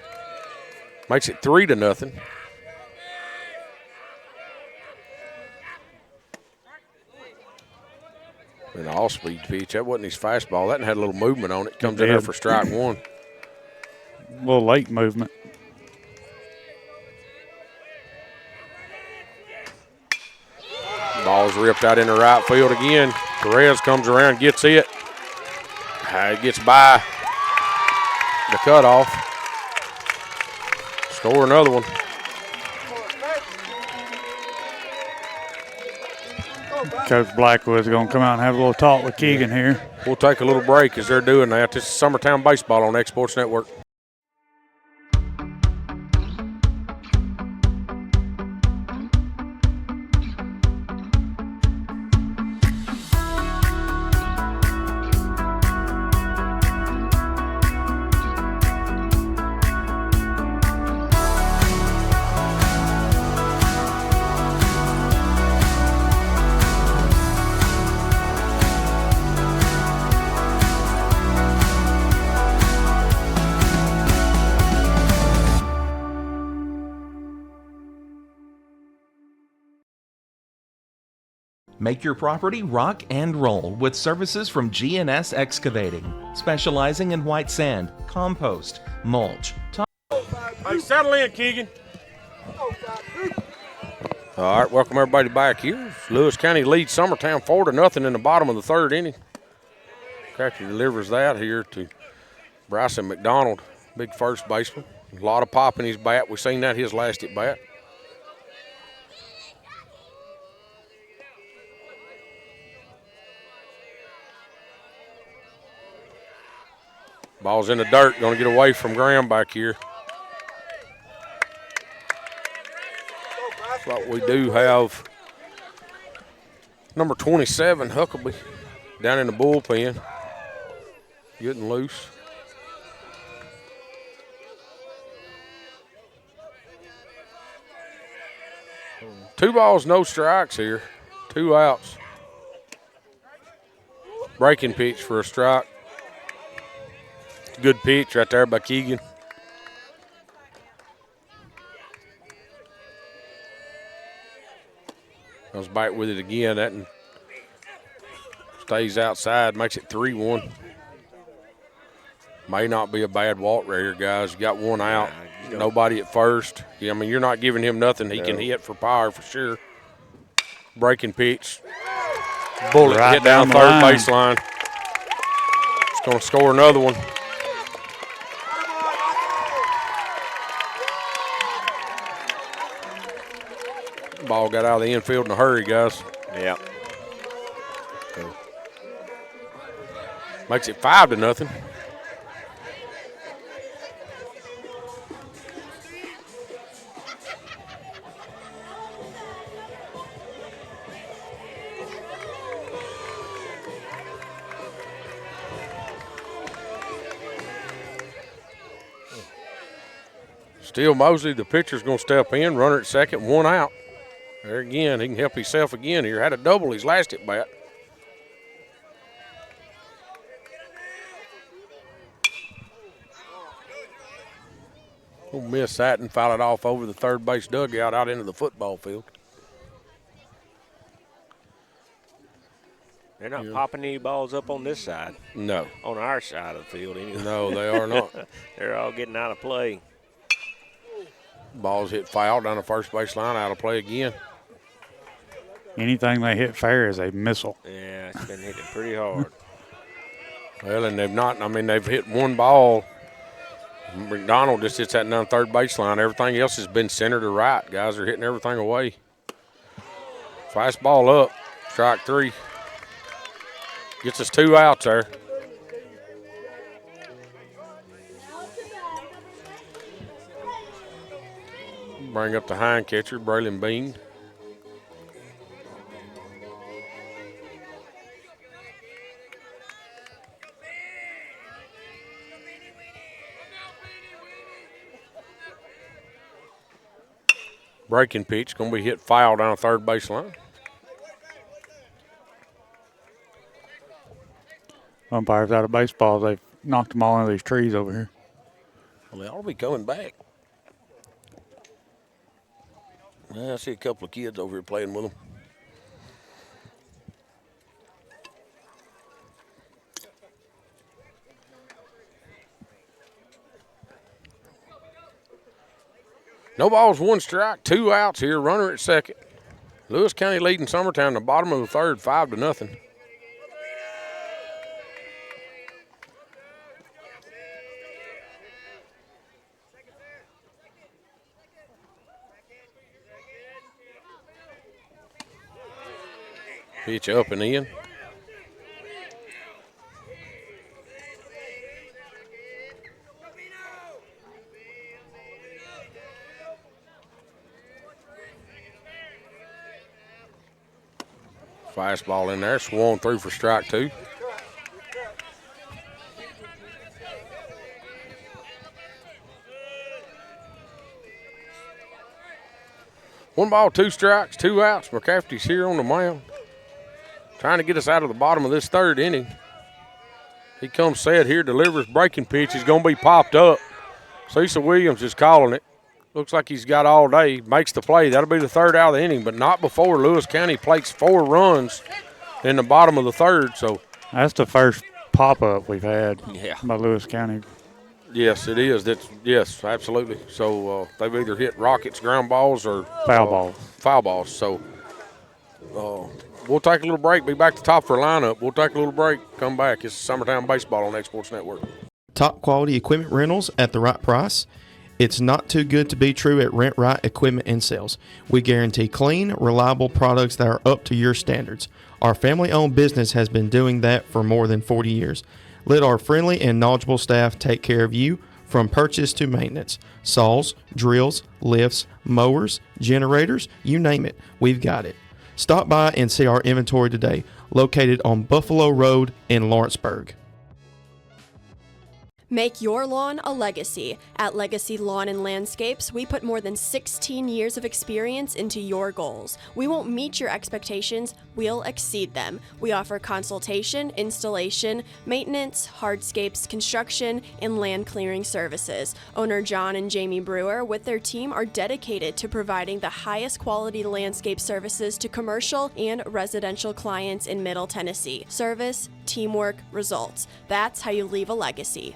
Makes it 3-0. An all-speed pitch. That wasn't his fastball. That had a little movement on it. Comes in there for strike 1. A little late movement. Ball's ripped out into right field again. Perez comes around, gets it. It gets by the cutoff. Score another one. Coach Blackwood's going to come out and have a little talk with Keegan here. We'll take a little break as they're doing that. This is Summertown Baseball on X Sports Network. Make your property rock and roll with services from G&S Excavating, specializing in white sand, compost, mulch. Hey, settle in, Keegan. All right, welcome everybody back here. Lewis County leads Summertown 4-0 in the bottom of the 3rd inning. Crafty delivers that here to Bryson McDonald, big first baseman. A lot of pop in his bat. We've seen that his last at bat. Ball's in the dirt, going to get away from Graham back here. But we do have number 27, Huckabee, down in the bullpen, getting loose. 2 balls, no strikes here. 2 outs. Breaking pitch for a strike. Good pitch right there by Keegan. Goes back with it again. That stays outside, makes it 3-1. May not be a bad walk right here, guys. You got 1 out. Nobody at first. Yeah, I mean, you're not giving him nothing. He can hit for power for sure. Breaking pitch. Bullet Right hit down down the third line. baseline. It's going to score another one. Ball got out of the infield in a hurry, guys. Yeah. Makes it 5-0. Still Mosley, the pitcher's going to step in, runner at second, 1 out. There again, he can help himself again here. Had a double his last at bat. We'll miss that and foul it off over the third base dugout out into the football field. They're not popping any balls up on this side. No. On our side of the field, anyway. No, they are not. They're all getting out of play. Ball's hit foul down the first base line, out of play again. Anything they hit fair is a missile. Yeah, it's been hitting pretty hard. Well, and they've not, I mean, they've hit 1 ball. McDonald just hits that down third baseline. Everything else has been center to right. Guys are hitting everything away. Fastball up, strike 3. Gets us 2 outs there. Bring up the hind catcher, Braylon Bean. Breaking pitch, going to be hit foul down the third baseline. Umpires out of baseball. They've knocked them all into these trees over here. Well, they ought to be coming back. I see a couple of kids over here playing with them. No balls, 1 strike, 2 outs here. Runner at second. Lewis County leading Summertown in the bottom of the third, 5-0. Pitch up and in. Fastball in there, swung through for strike 2. One ball, 2 strikes, 2 outs. McCafferty's here on the mound, trying to get us out of the bottom of this third inning. He comes set here, delivers breaking pitch. He's going to be popped up. Cecil Williams is calling it. Looks like he's got all day. Makes the play. That'll be the 3rd out of the inning, but not before Lewis County plates 4 runs in the bottom of the 3rd. So that's the first pop-up we've had by Lewis County. Yes, it is. Yes, absolutely. So they've either hit rockets, ground balls, or foul balls. Foul balls. So we'll take a little break. Be back to top for a lineup. We'll take a little break. Come back. It's Summertown Baseball on Exports Network. Top quality equipment rentals at the right price. It's not too good to be true at Rent Right Equipment and Sales. We guarantee clean, reliable products that are up to your standards. Our family-owned business has been doing that for more than 40 years. Let our friendly and knowledgeable staff take care of you from purchase to maintenance. Saws, drills, lifts, mowers, generators, you name it, we've got it. Stop by and see our inventory today, located on Buffalo Road in Lawrenceburg. Make your lawn a legacy. At Legacy Lawn and Landscapes, we put more than 16 years of experience into your goals. We won't meet your expectations, we'll exceed them. We offer consultation, installation, maintenance, hardscapes, construction, and land clearing services. Owner John and Jamie Brewer with their team are dedicated to providing the highest quality landscape services to commercial and residential clients in Middle Tennessee. Service, teamwork, results. That's how you leave a legacy.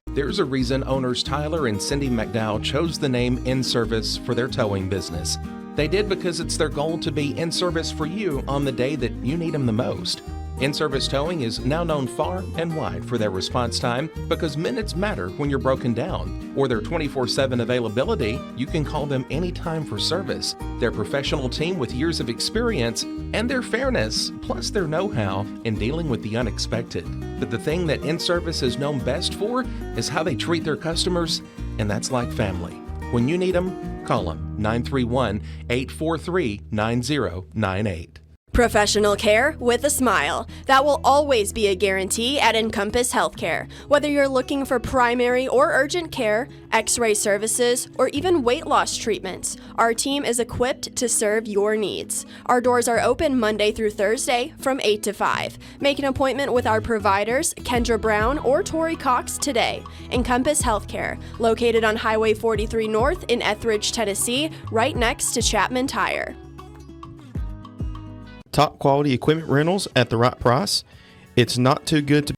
There's a reason owners Tyler and Cindy McDowell chose the name In Service for their towing business. They did because it's their goal to be in service for you on the day that you need them the most. In Service Towing is now known far and wide for their response time because minutes matter when you're broken down. Or their 24/7 availability, you can call them anytime for service. Their professional team with years of experience and their fairness, plus their know-how in dealing with the unexpected. But the thing that In Service is known best for is how they treat their customers, and that's like family. When you need them, call them 931-843-9098. Professional care with a smile. That will always be a guarantee at Encompass Healthcare. Whether you're looking for primary or urgent care, x-ray services, or even weight loss treatments, our team is equipped to serve your needs. Our doors are open Monday through Thursday from 8 to 5. Make an appointment with our providers, Kendra Brown or Tori Cox, today. Encompass Healthcare, located on Highway 43 North in Etheridge, Tennessee, right next to Chapman Tire. Top quality equipment rentals at the right price. It's not too good to.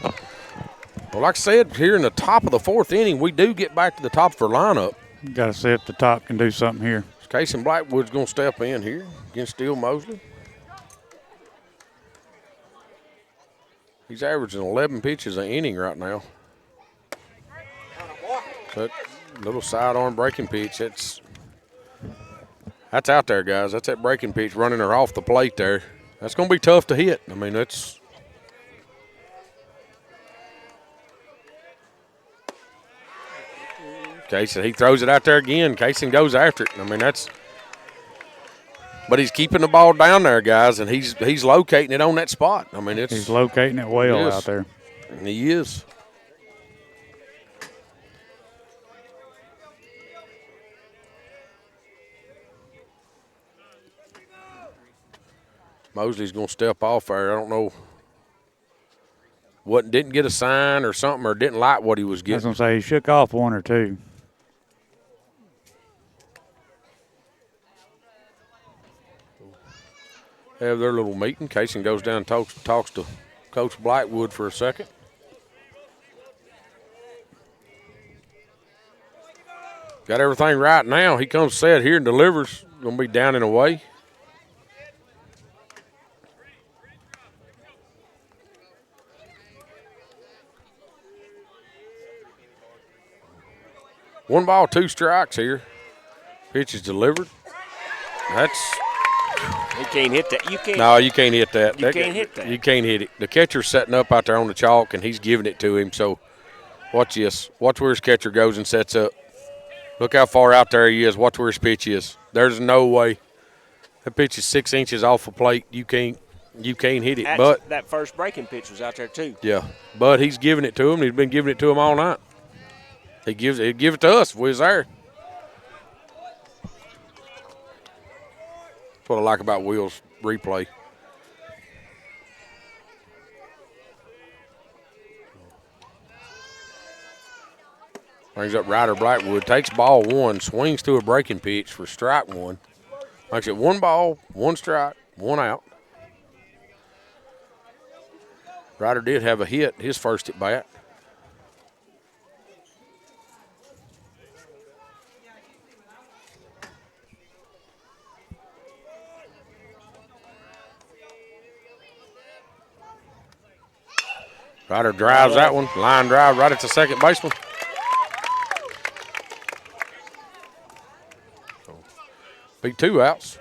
Well, like I said, here in the top of the fourth inning, we do get back to the top of our lineup. Got to see if the top can do something here. Casey Blackwood's going to step in here against Steele Mosley. He's averaging 11 pitches an inning right now. That little sidearm breaking pitch, that's out there, guys. That's that breaking pitch running her off the plate there. That's going to be tough to hit. I mean, that's – Casey, he throws it out there again. Casey goes after it. I mean, that's – but he's keeping the ball down there, guys, and he's locating it on that spot. I mean, he's locating it well out there. And he is. Mosley's going to step off there. I don't know didn't get a sign or something, or didn't like what he was getting. I was going to say he shook off one or two. Have their little meeting. Casey goes down and talks to Coach Blackwood for a second. Got everything right now. He comes set here and delivers. Going to be down and away. One ball, two strikes here. Pitch is delivered. You can't hit that. You can't. No, you can't hit that. You can't hit that. You can't hit it. The catcher's setting up out there on the chalk, and he's giving it to him. So watch this. Watch where his catcher goes and sets up. Look how far out there he is. Watch where his pitch is. There's no way. That pitch is 6 inches off the plate. You can't hit it. Actually, but that first breaking pitch was out there too. Yeah, but he's giving it to him. He's been giving it to him all night. He'd give it to us if we was there. That's what I like about Will's replay. Brings up Ryder Blackwood, takes ball one, swings to a breaking pitch for strike one. Makes it 1 ball, 1 strike, 1 out. Ryder did have a hit his first at bat. Ryder drives that one, line drive right at the second baseman. So, be 2 outs.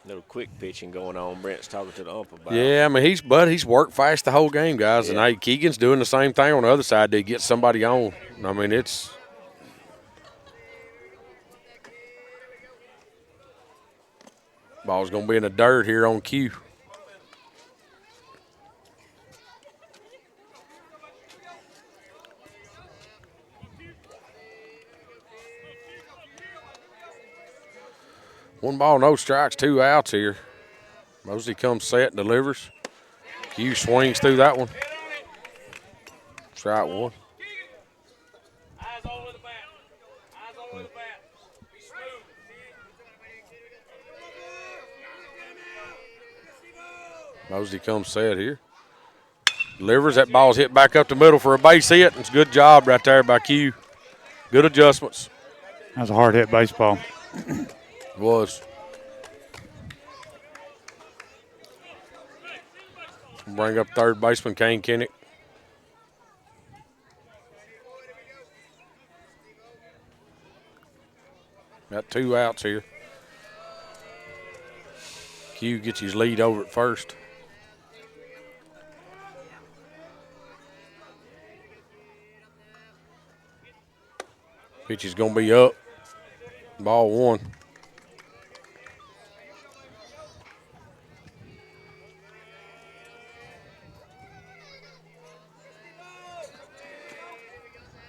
Little quick pitching going on. Brent's talking to the ump about. Yeah, I mean he's worked fast the whole game, guys. Yeah. And hey, Keegan's doing the same thing on the other side to get somebody on. I mean it's. Ball's going to be in the dirt here on cue. One ball, no strikes, 2 outs here. Mosley comes set, delivers. Q swings through that one. Strike one. Mosley comes set here. Delivers. That ball's hit back up the middle for a base hit. It's a good job right there by Q. Good adjustments. That's a hard hit baseball. It was. Bring up third baseman Kane Kinnick. Got 2 outs here. Q gets his lead over at first. Pitch is going to be up. Ball 1.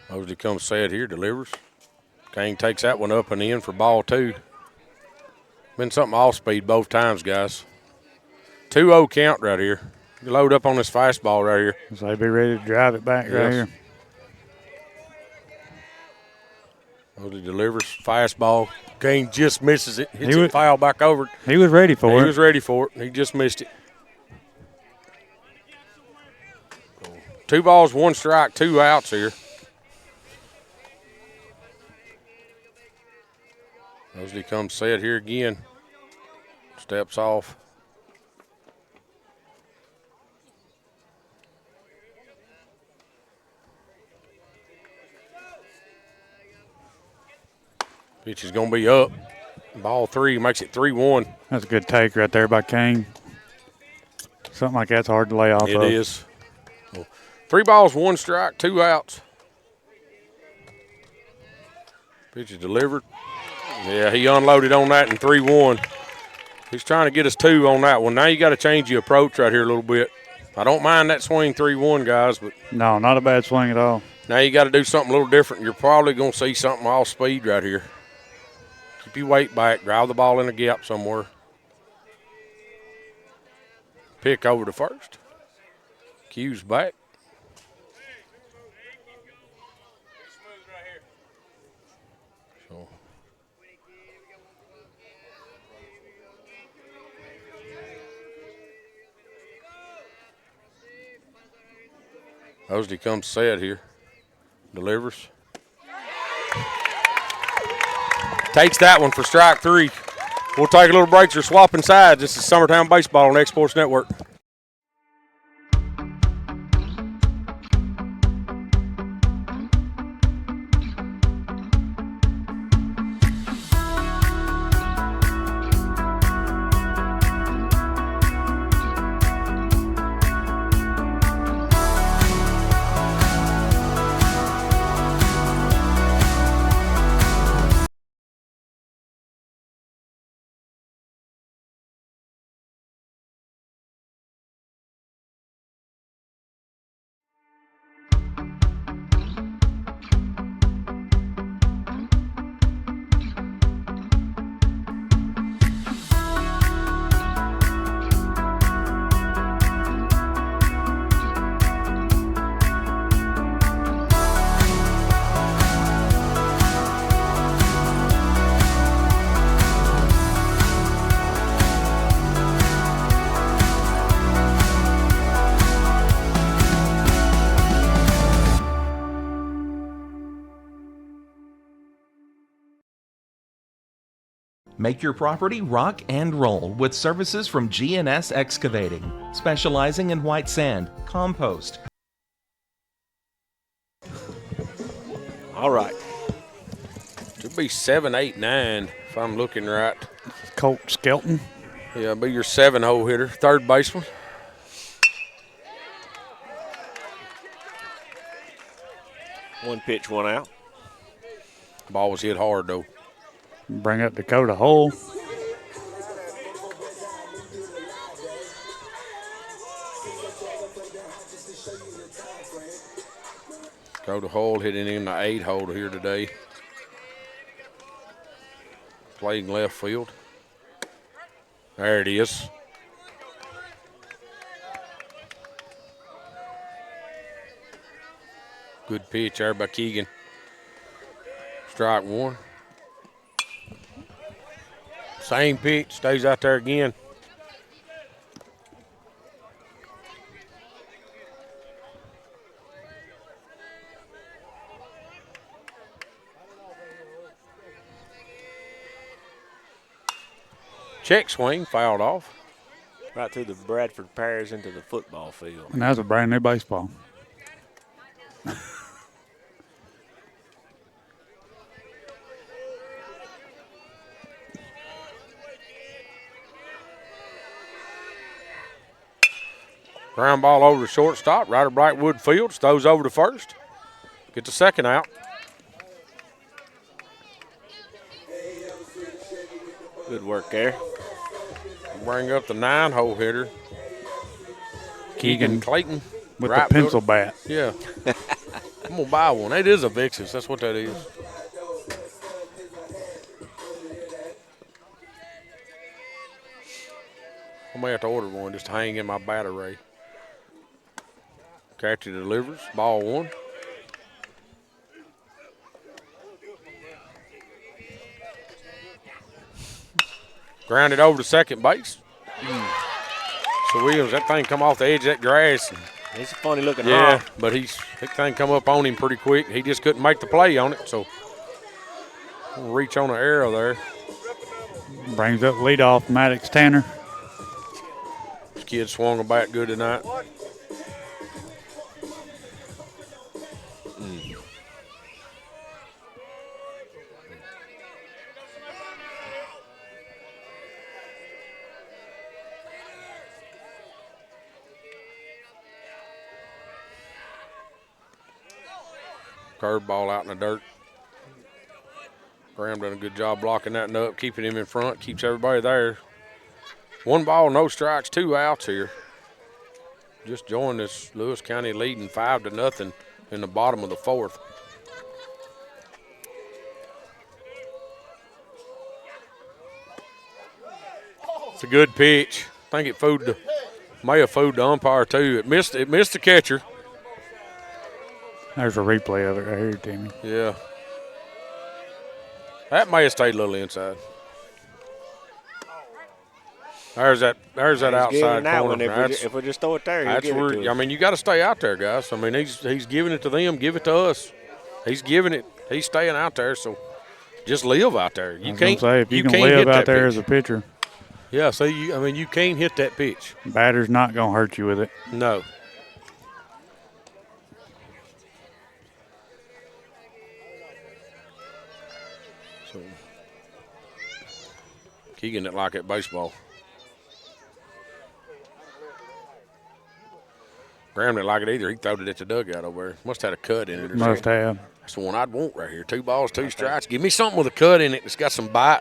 Mosley comes set here, delivers. Kane takes that one up and in for ball 2. Been something off speed both times, guys. 2-0 count right here. You load up on this fastball right here. So they be ready to drive it back right here. Mosley delivers, fastball. Kane just misses it, hits it foul back over. He was ready for it. He was ready for it. He just missed it. 2 balls, 1 strike, 2 outs here. Mosley comes set here again. Steps off. Pitch is going to be up. Ball 3 makes it 3-1. That's a good take right there by Kane. Something like that's hard to lay off of. It is. 3 balls, 1 strike, 2 outs. Pitch is delivered. Yeah, he unloaded on that in 3-1. He's trying to get us 2 on that one. Now you got to change your approach right here a little bit. I don't mind that swing 3-1, guys, but no, not a bad swing at all. Now you got to do something a little different. You're probably going to see something off speed right here. Keep your weight back. Drive the ball in a gap somewhere. Pick over to first. Q's back. So Mosley comes set here. Delivers. Takes that one for strike 3. We'll take a little break. You're swapping sides. This is Summertown Baseball on Exports Network. Make your property rock and roll with services from G&S Excavating, specializing in white sand, compost. All right. Should be 7, 8, 9 if I'm looking right. Colt Skelton. Yeah, be your 7-hole hitter, third baseman. One pitch, 1 out. Ball was hit hard though. Bring up Dakota Hull. Throw the hole, hitting in the 8 hole here today. Playing left field. There it is. Good pitch there by Keegan. Strike 1. Same pitch, stays out there again. Check swing, fouled off. Right through the Bradford Pears into the football field. And that's a brand new baseball. Ground ball over the shortstop. Ryder Brightwood fields, throws over to first. Get the second out. Good work there. Bring up the 9-hole hitter. Keegan Clayton. With the pencil bat. Yeah. I'm going to buy one. It is a Vixens. That's what that is. I may have to order one just to hang in my bat array. Catcher delivers. Ball 1. Grounded over to second base. So Williams, that thing come off the edge of that grass. He's a funny looking Yeah, hawk. but that thing come up on him pretty quick. He just couldn't make the play on it, so reach on the arrow there. Brings up leadoff Maddox Tanner. This kid swung a bat good tonight. Curveball out in the dirt. Graham done a good job blocking that one up, keeping him in front, keeps everybody there. 1 ball, no strikes, 2 outs here. Just joined this Lewis County leading 5-0 in the bottom of the 4th. It's a good pitch. I think it may have fooled the umpire too. It missed the catcher. There's a replay of it right here, Timmy. Yeah. That may have stayed a little inside. There's that outside corner. If we just throw it there, that's where, I mean, you got to stay out there, guys. I mean, he's giving it to them. Give it to us. He's giving it. He's staying out there. So just live out there. You can't say if you can can't live hit out that there pitch. as a pitcher. Yeah. So you can't hit that pitch. Batter's not gonna hurt you with it. No. So Keegan didn't like that baseball. Graham didn't like it either. He threw it at the dugout over there. Must have had a cut in it or Must something. have. That's the one I'd want right here. 2 balls, 2 strikes. Give me something with a cut in it that's got some bite.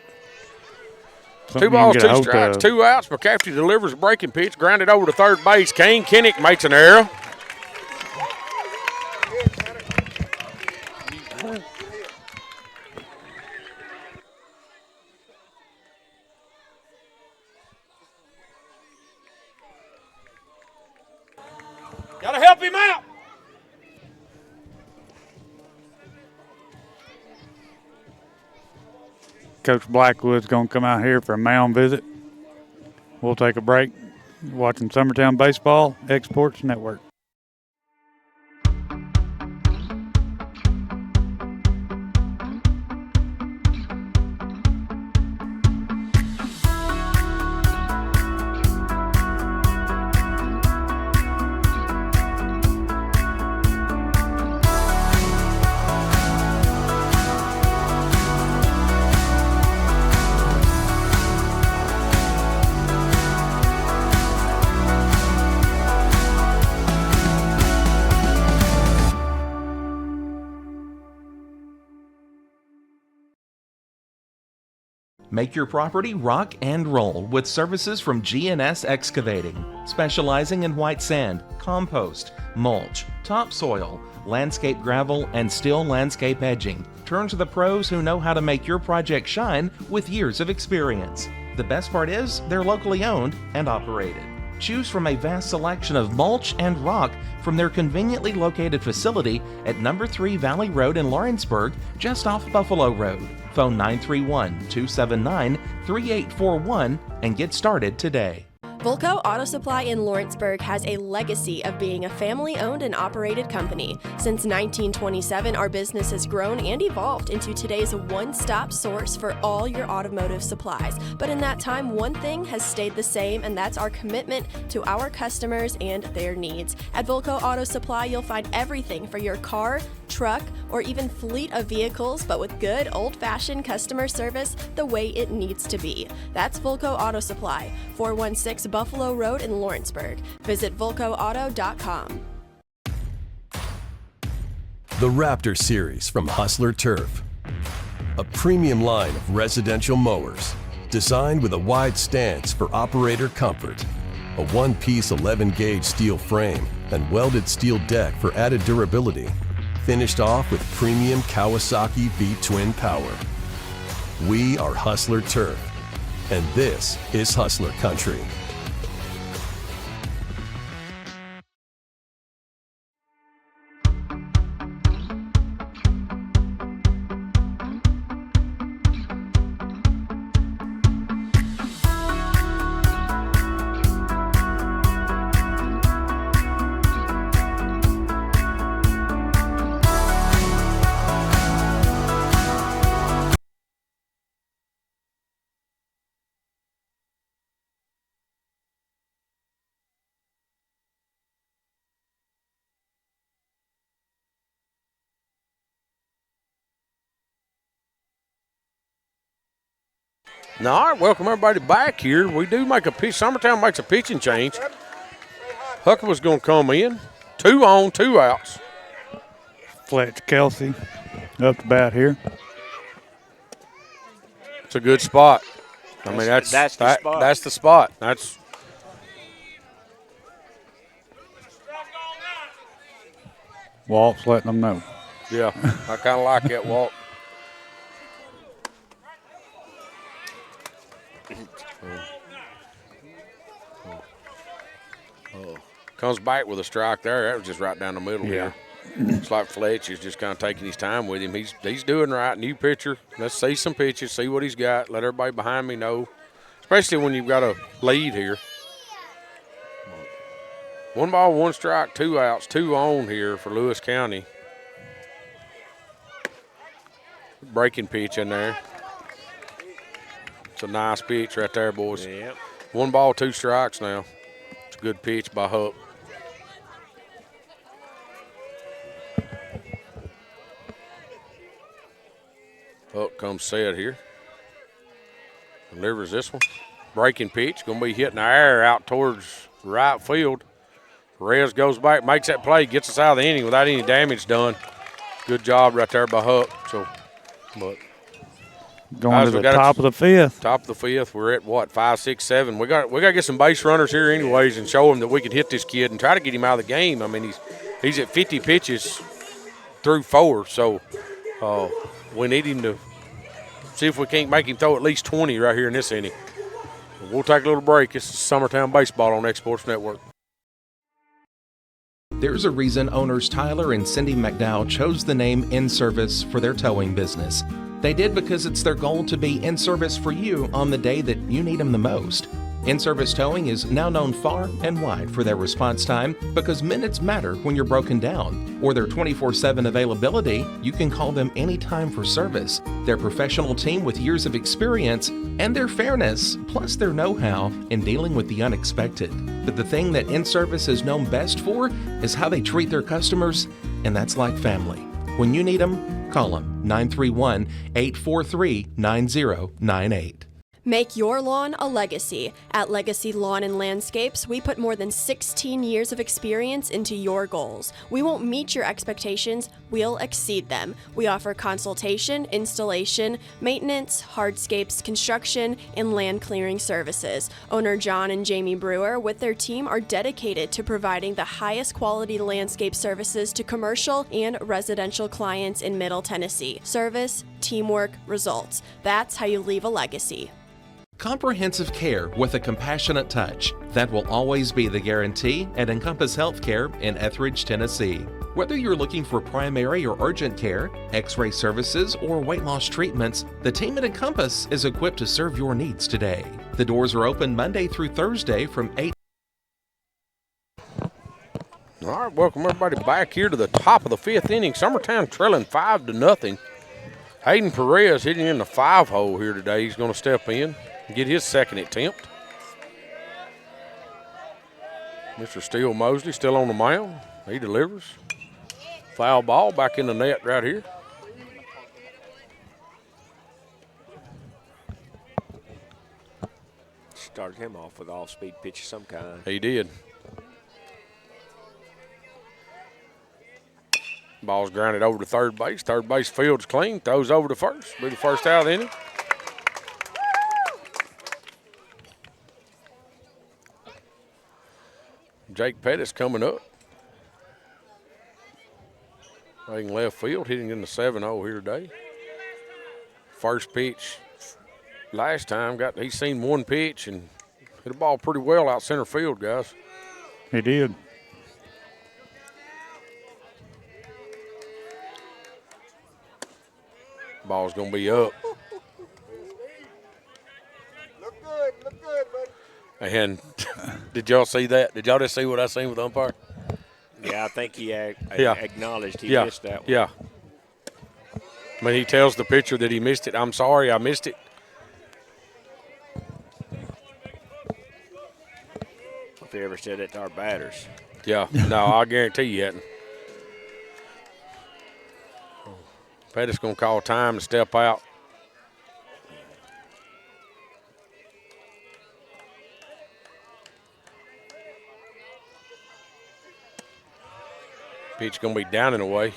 Something 2 balls, you 2 can get a hold strikes, of. 2 outs. McCafferty delivers a breaking pitch, grounded over to third base. Kane Kinnick makes an error. Gotta help him out. Coach Blackwood's going to come out here for a mound visit. We'll take a break. You're watching Summertown Baseball, Exports Network. Make your property rock and roll with services from G&S Excavating, specializing in white sand, compost, mulch, topsoil, landscape gravel, and steel landscape edging. Turn to the pros who know how to make your project shine with years of experience. The best part is they're locally owned and operated. Choose from a vast selection of mulch and rock from their conveniently located facility at number 3 Valley Road in Lawrenceburg, just off Buffalo Road. Phone 931-279-3841 and get started today. Volco Auto Supply in Lawrenceburg has a legacy of being a family-owned and operated company. Since 1927, our business has grown and evolved into today's one-stop source for all your automotive supplies. But in that time, one thing has stayed the same, and that's our commitment to our customers and their needs. At Volco Auto Supply, you'll find everything for your car, truck, or even fleet of vehicles, but with good old-fashioned customer service the way it needs to be. That's Volco Auto Supply, 416 Buffalo Road in Lawrenceburg. Visit VolcoAuto.com. The Raptor Series from Hustler Turf. A premium line of residential mowers designed with a wide stance for operator comfort. A one-piece 11-gauge steel frame and welded steel deck for added durability. Finished off with premium Kawasaki V-twin power. We are Hustler Turf, and this is Hustler Country. Now, all right, welcome everybody back here. We do make a pitch. Summertown makes a pitching change. Hucker was going to come in. 2 on, 2 outs. Fletch Kelsey up to bat here. It's a good spot. I mean, that's the spot. That's the spot. That's Walt's letting them know. Yeah, I kind of like that, Walt. Comes back with a strike there. That was just right down the middle here. It's like Fletch is just kind of taking his time with him. He's doing right. New pitcher. Let's see some pitches, see what he's got. Let everybody behind me know, especially when you've got a lead here. 1 ball, 1 strike, 2 outs, 2 on here for Lewis County. Breaking pitch in there. It's a nice pitch right there, boys. Yep. 1 ball, 2 strikes now. It's a good pitch by Huck. Huck comes set here. Delivers this one. Breaking pitch. Going to be hitting the air out towards right field. Reyes goes back, makes that play, gets us out of the inning without any damage done. Good job right there by Huck. So, but going to the top of the 5th. Top of the 5th. We're at what, 5, 6, 7. We got to get some base runners here anyways and show him that we can hit this kid and try to get him out of the game. I mean, he's at 50 pitches through 4, so we need him to see if we can't make him throw at least 20 right here in this inning. We'll take a little break. It's Summertown Baseball on Exports Network. There's a reason owners Tyler and Cindy McDowell chose the name In Service for their towing business. They did because it's their goal to be in service for you on the day that you need them the most. In-Service Towing is now known far and wide for their response time because minutes matter when you're broken down. Or their 24/7 availability, you can call them anytime for service. Their professional team with years of experience and their fairness, plus their know-how in dealing with the unexpected. But the thing that In-Service is known best for is how they treat their customers, and that's like family. When you need them, call them 931-843-9098. Make your lawn a legacy. At Legacy Lawn and Landscapes, we put more than 16 years of experience into your goals. We won't meet your expectations, we'll exceed them. We offer consultation, installation, maintenance, hardscapes, construction, and land clearing services. Owner John and Jamie Brewer with their team are dedicated to providing the highest quality landscape services to commercial and residential clients in Middle Tennessee. Service, teamwork, results. That's how you leave a legacy. Comprehensive care with a compassionate touch. That will always be the guarantee at Encompass Healthcare in Etheridge, Tennessee. Whether you're looking for primary or urgent care, x-ray services, or weight loss treatments, the team at Encompass is equipped to serve your needs today. The doors are open Monday through Thursday from 8. All right, welcome everybody back here to the top of the 5th inning. Summertown trailing 5-0. Hayden Perez hitting in the 5-hole here today. He's going to step in and get his second attempt. Mr. Steele Mosley still on the mound. He delivers. Foul ball back in the net right here. Started him off with off-speed pitch of some kind. He did. Ball's grounded over to third base. Third base field's clean. Throws over to first. Be the first out of the inning. Jake Pettis coming up. Playing left field, hitting in the 7-0 here today. First pitch last time, he's seen one pitch and hit the ball pretty well out center field, guys. He did. Ball's going to be up. Look good, buddy. And did y'all see that? Did y'all just see what I seen with the umpire? Yeah, I think he acknowledged he missed that one. Yeah. When he tells the pitcher that he missed it, I'm sorry, I missed it. If he ever said it to our batters. Yeah, no, I guarantee you hadn't. Pettis going to call time to step out. Pitch going to be down and away.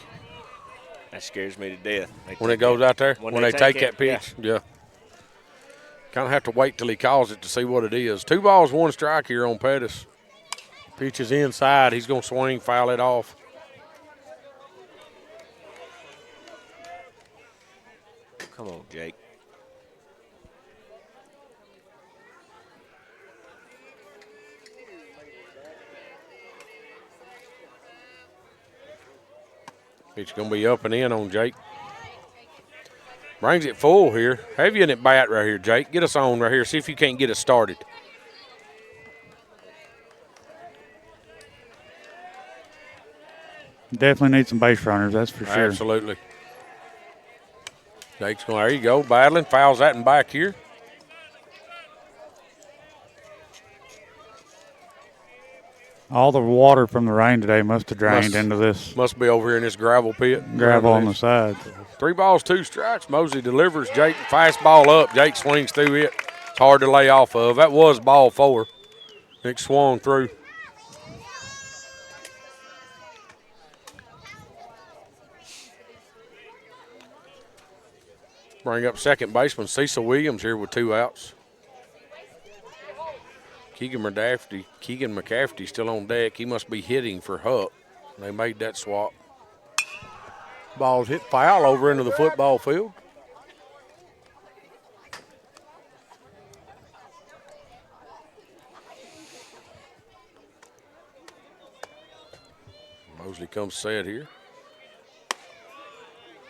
That scares me to death. When it goes out there? When they take that it, pitch? Yeah. Kind of have to wait till he calls it to see what it is. 2 balls, 1 strike here on Pettis. Pitch is inside. He's going to swing, foul it off. Come on, Jake. Pitch going to be up and in on Jake. Brings it full here. Have you in at bat right here, Jake. Get us on right here. See if you can't get us started. Definitely need some base runners, that's for sure. Absolutely. Jake's going, there you go, battling. Fouls that and back here. All the water from the rain today must have drained into this. Must be over here in this gravel pit. Gravel on the side. 3 balls, 2 strikes. Mosley delivers. Jake, fastball up. Jake swings through it. It's hard to lay off of. That was ball 4. It swung through. Bring up second baseman Cecil Williams here with 2 outs. Keegan McCafferty still on deck. He must be hitting for Huck. They made that swap. Ball's hit foul over into the football field. Mosley comes set here.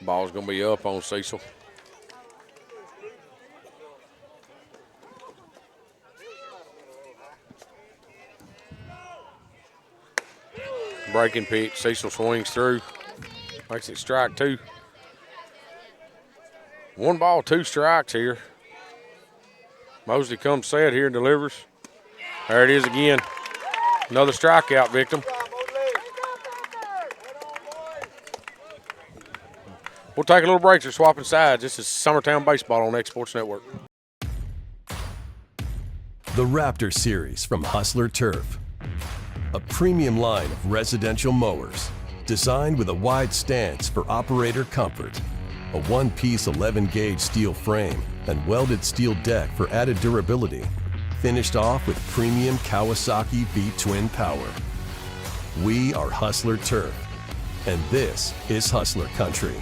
Ball's going to be up on Cecil. Breaking pitch. Cecil swings through. Makes it strike 2. 1 ball, 2 strikes here. Mosley comes set here and delivers. There it is again. Another strikeout victim. We'll take a little break. They're swapping sides. This is Summertown Baseball on X Sports Network. The Raptor Series from Hustler Turf. A premium line of residential mowers designed with a wide stance for operator comfort. A one-piece 11-gauge steel frame and welded steel deck for added durability. Finished off with premium Kawasaki V-twin power. We are Hustler Turf, and this is Hustler Country.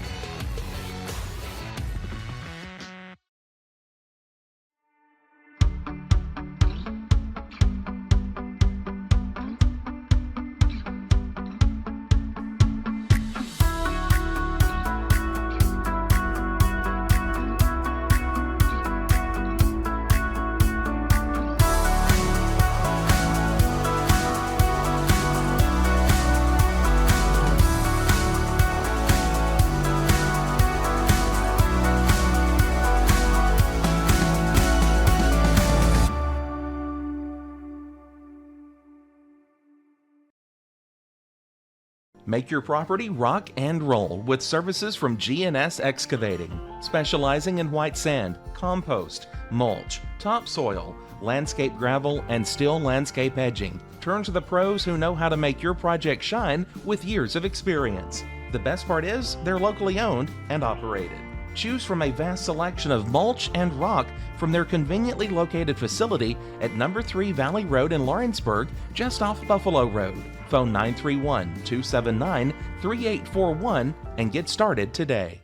Make your property rock and roll with services from G&S Excavating, specializing in white sand, compost, mulch, topsoil, landscape gravel, and steel landscape edging. Turn to the pros who know how to make your project shine with years of experience. The best part is they're locally owned and operated. Choose from a vast selection of mulch and rock from their conveniently located facility at number 3 Valley Road in Lawrenceburg, just off Buffalo Road. Phone 931-279-3841 and get started today.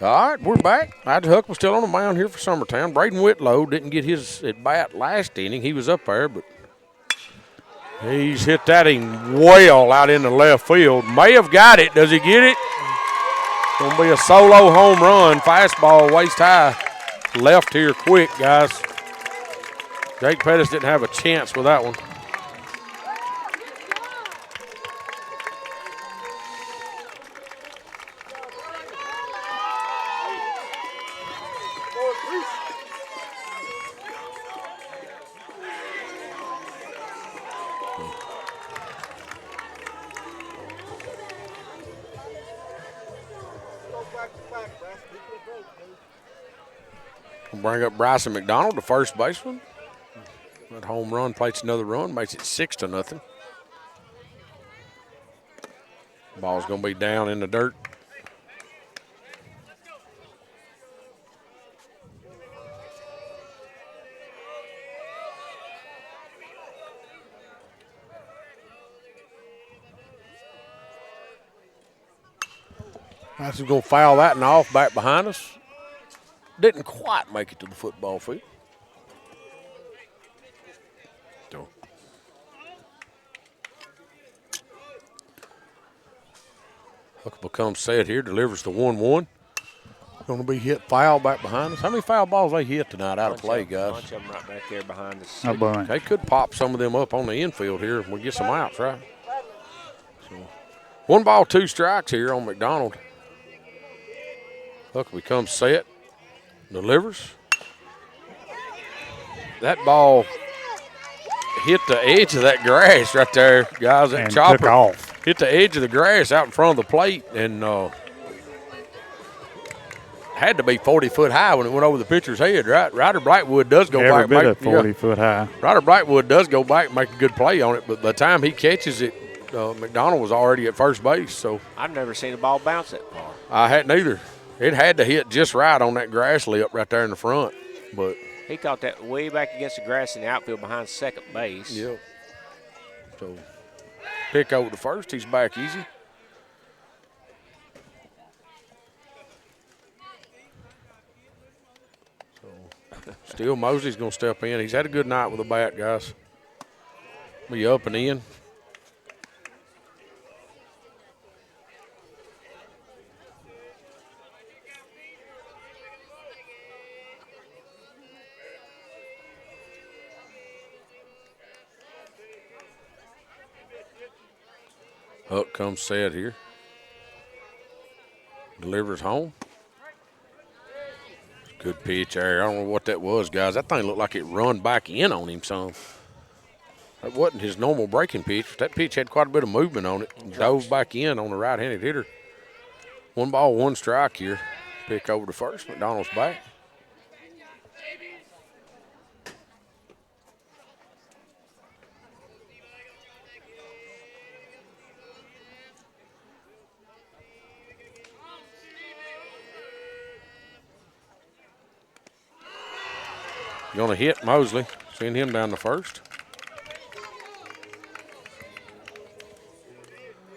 All right, we're back. Ida Huck was still on the mound here for Summertown. Braden Whitlow didn't get his at bat last inning. He was up there, but he's hit that in well out in the left field. May have got it. Does he get it? Going to be a solo home run. Fastball waist high. Left here quick, guys. Jake Pettis didn't have a chance with that one. Bring up Bryson McDonald, the first baseman. That home run plates another run, makes it 6-0. Ball's going to be down in the dirt. That's going to foul that and off back behind us. Didn't quite make it to the football field. Huckable comes set here, delivers the 1-1. Going to be hit foul back behind us. How many foul balls they hit tonight out of play, guys? A bunch of them right back there behind us. A bunch. They could pop some of them up on the infield here if we get some outs, right? So, 1 ball, 2 strikes here on McDonald. Huckable comes set. Delivers. That ball hit the edge of that grass right there, guys. That and chopper took off. Hit the edge of the grass out in front of the plate and had to be 40 foot high when it went over the pitcher's head, right? Ryder Brightwood does go Every back. bit of 40 foot high. Ryder Brightwood does go back and make a good play on it, but by the time he catches it, McDonald was already at first base. So I've never seen a ball bounce that far. I hadn't either. It had to hit just right on that grass lip right there in the front. But he caught that way back against the grass in the outfield behind second base. Yep. So pick over to first. He's back easy. So still Mosley's going to step in. He's had a good night with the bat, guys. Be up and in. Huck comes set here. Delivers home. Good pitch there. I don't know what that was, guys. That thing looked like it run back in on him some. That wasn't his normal breaking pitch. That pitch had quite a bit of movement on it. Dove back in on the right-handed hitter. 1 ball, 1 strike here. Pick over to first. McDonald's back. Going to hit Mosley. Send him down to first.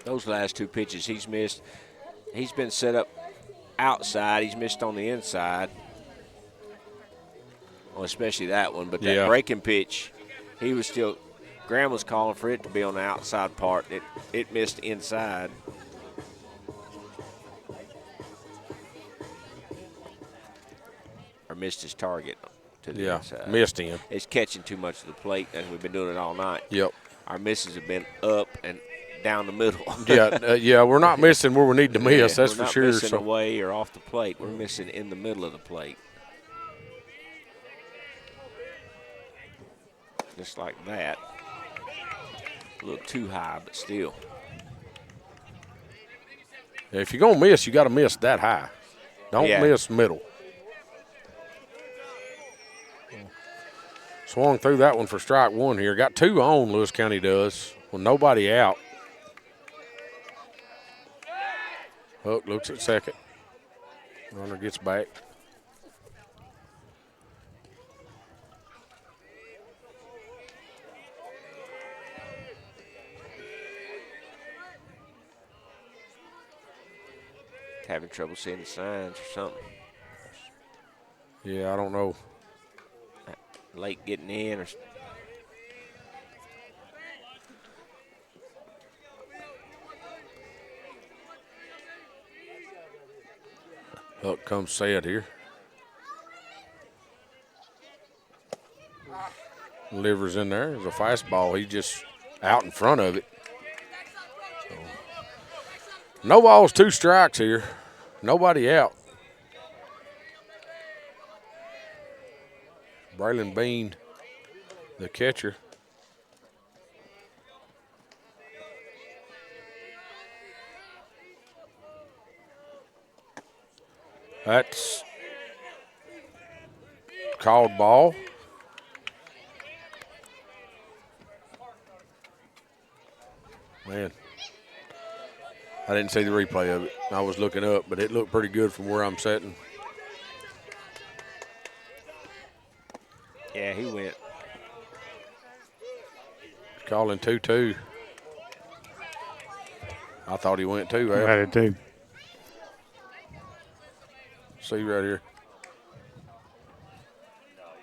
Those last 2 pitches he's missed, he's been set up outside. He's missed on the inside. Well, especially that one. But that breaking pitch, he was still – Graham was calling for it to be on the outside part. It missed inside. Or missed his target to the inside. Missed him. It's catching too much of the plate, and we've been doing it all night. Yep. Our misses have been up and down the middle. We're not missing where we need to miss, that's for sure. We're not missing away or off the plate. We're missing in the middle of the plate. Just like that. A little too high, but still. If you're going to miss, you got to miss that high. Don't miss middle. Swung through that one for strike 1 here. Got 2 on, Lewis County does, with nobody out. Hook looks at second. Runner gets back. Having trouble seeing the signs or something. Yeah, I don't know. Late getting in or Hook comes set here. Livers in there. There's a fastball. He's just out in front of it. So, no balls, 2 strikes here. Nobody out. Braylon Bean, the catcher. That's called ball. Man, I didn't see the replay of it. I was looking up, but it looked pretty good from where I'm sitting. Yeah, he went. Calling 2-2. I thought he went 2. I did too. See right here.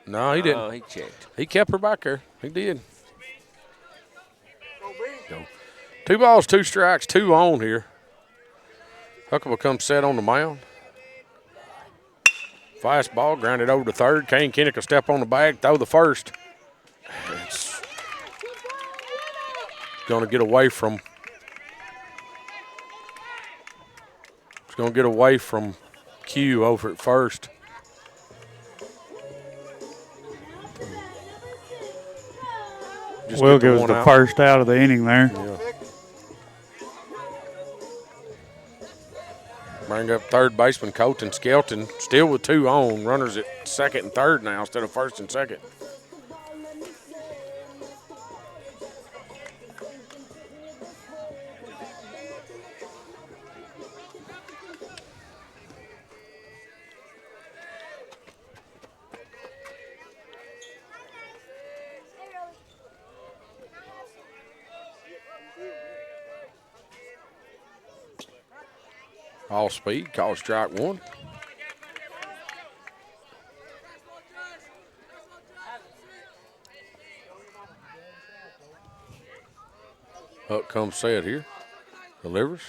No, he didn't. Oh, he checked. He kept her back there. He did. Go. 2 balls, 2 strikes, 2 on here. Huckabee comes set on the mound. Fastball, grounded over to third. Kane Kinnick will step on the bag, throw the first. It's going to get away from. It's going to get away from Q over at first. Will gives the first out of the inning there. Yeah. Bring up third baseman Colton Skelton, still with 2 on. Runners at second and third now instead of first and second. All speed, call strike 1. Up comes set here. Delivers.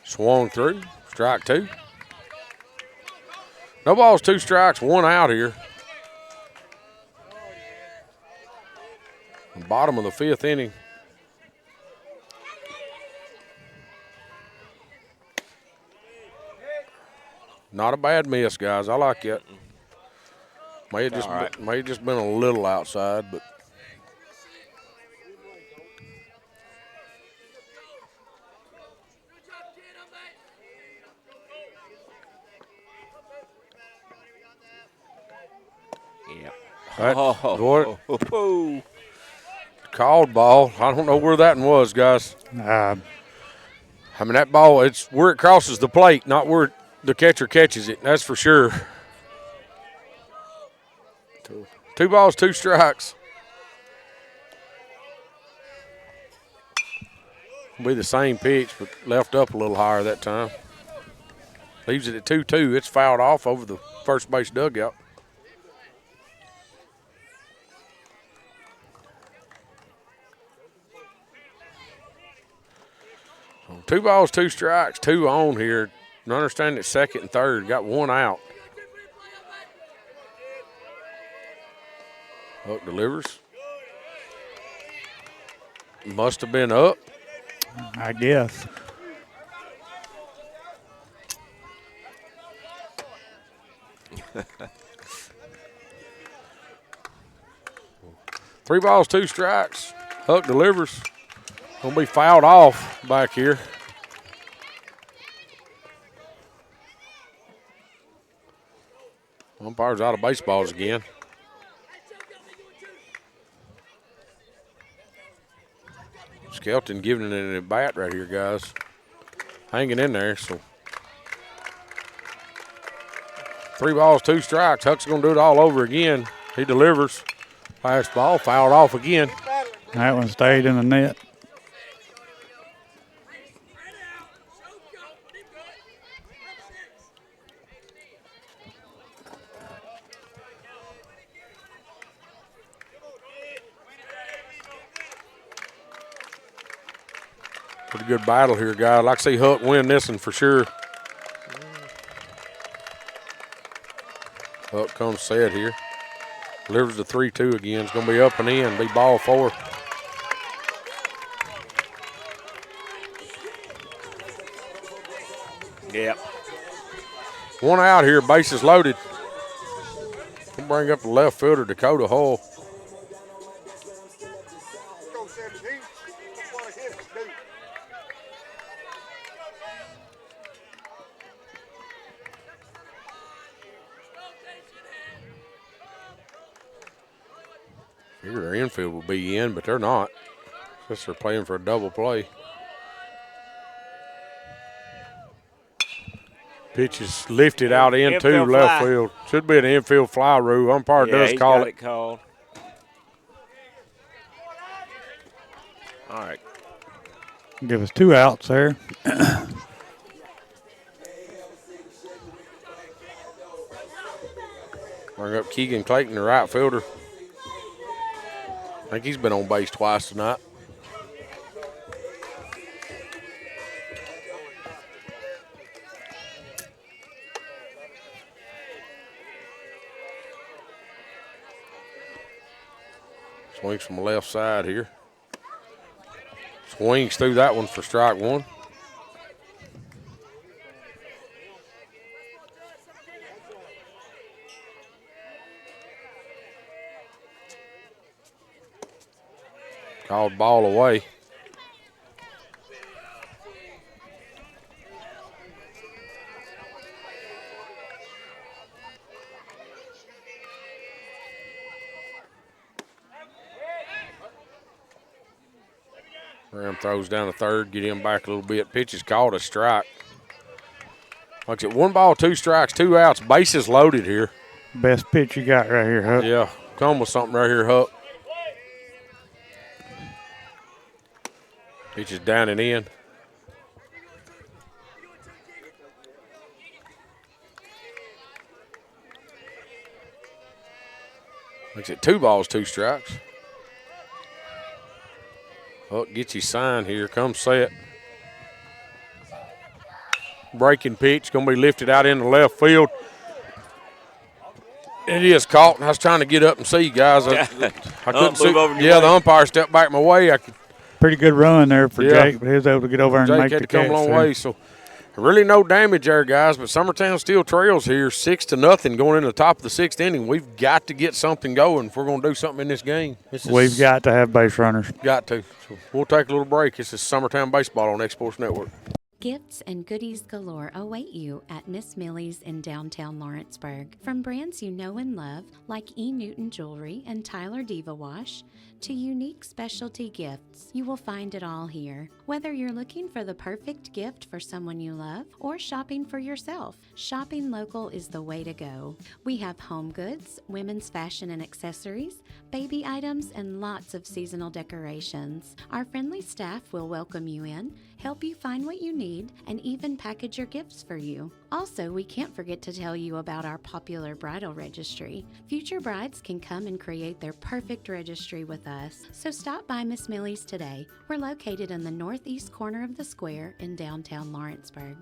Swung through. Strike 2. No balls, 2 strikes, 1 out here. Bottom of the 5th inning. Not a bad miss, guys. I like it. May have just been a little outside, but. Yeah. Called ball. I don't know where that one was, guys. I mean, that ball, it's where it crosses the plate, not where the catcher catches it. That's for sure. 2 balls, 2 strikes. Will be the same pitch, but left up a little higher that time. Leaves it at 2-2. It's fouled off over the first base dugout. 2 balls, 2 strikes, 2 on here. I understand it's second and third. Got 1 out. Hook delivers. Must have been up. I guess. Three balls, 2 strikes. Huck delivers. Gonna be fouled off back here. Umpire's out of baseballs again. Skelton giving it an at bat right here, guys. Hanging in there, so. 3 balls, 2 strikes. Huck's gonna do it all over again. He delivers. Last ball, fouled off again. That one stayed in the net. Pretty good battle here, guys. I'd like to see Huck win this one for sure. Huck comes set here. Delivers the 3-2 again. It's going to be up and in. Be ball 4. Yep. 1 out here. Bases loaded. We'll bring up the left fielder, Dakota Hull. Figure their infield will be in, but they're not. Since they're playing for a double play. Pitch is lifted out into Infield left fly. field. Should be an infield fly rule. Umpire does he's call got it. it called. All right. Give us 2 outs there. Bring up Keegan Clayton, the right fielder. I think he's been on base twice tonight. Swings from the left side here. Swings through that one for strike 1. Called ball away. Ram throws down to third, get him back a little bit. Pitch is called a strike. Like I said, 1 ball, 2 strikes, 2 outs. Bases loaded here. Best pitch you got right here, Huck. Yeah, come with something right here, Huck. Pitch is down and in. Makes it 2 balls, 2 strikes. Huck gets his sign here. Comes set. Breaking pitch. Going to be lifted out into left field. It is caught. I was trying to get up and see, guys. I couldn't see. Yeah, the umpire stepped back my way. Pretty good run there for Yeah. Jake, but he was able to get over and Jake make had the to come catch a long there. way. So Really no damage there, guys, but Summertown still trails here 6-0 going into the top of the 6th inning. We've got to get something going if we're going to do something in this game. We've got to have base runners. Got to. So we'll take a little break. This is Summertown Baseball on X-Sports Network. Gifts and goodies galore await you at Miss Millie's in downtown Lawrenceburg. From brands you know and love, like E. Newton Jewelry and Tyler Diva Wash, to unique specialty gifts, you will find it all here. Whether you're looking for the perfect gift for someone you love or shopping for yourself, shopping local is the way to go. We have home goods, women's fashion and accessories, baby items, and lots of seasonal decorations. Our friendly staff will welcome you in, help you find what you need, and even package your gifts for you. Also, we can't forget to tell you about our popular bridal registry. Future brides can come and create their perfect registry with us. So stop by Miss Millie's today. We're located in the northeast corner of the square in downtown Lawrenceburg.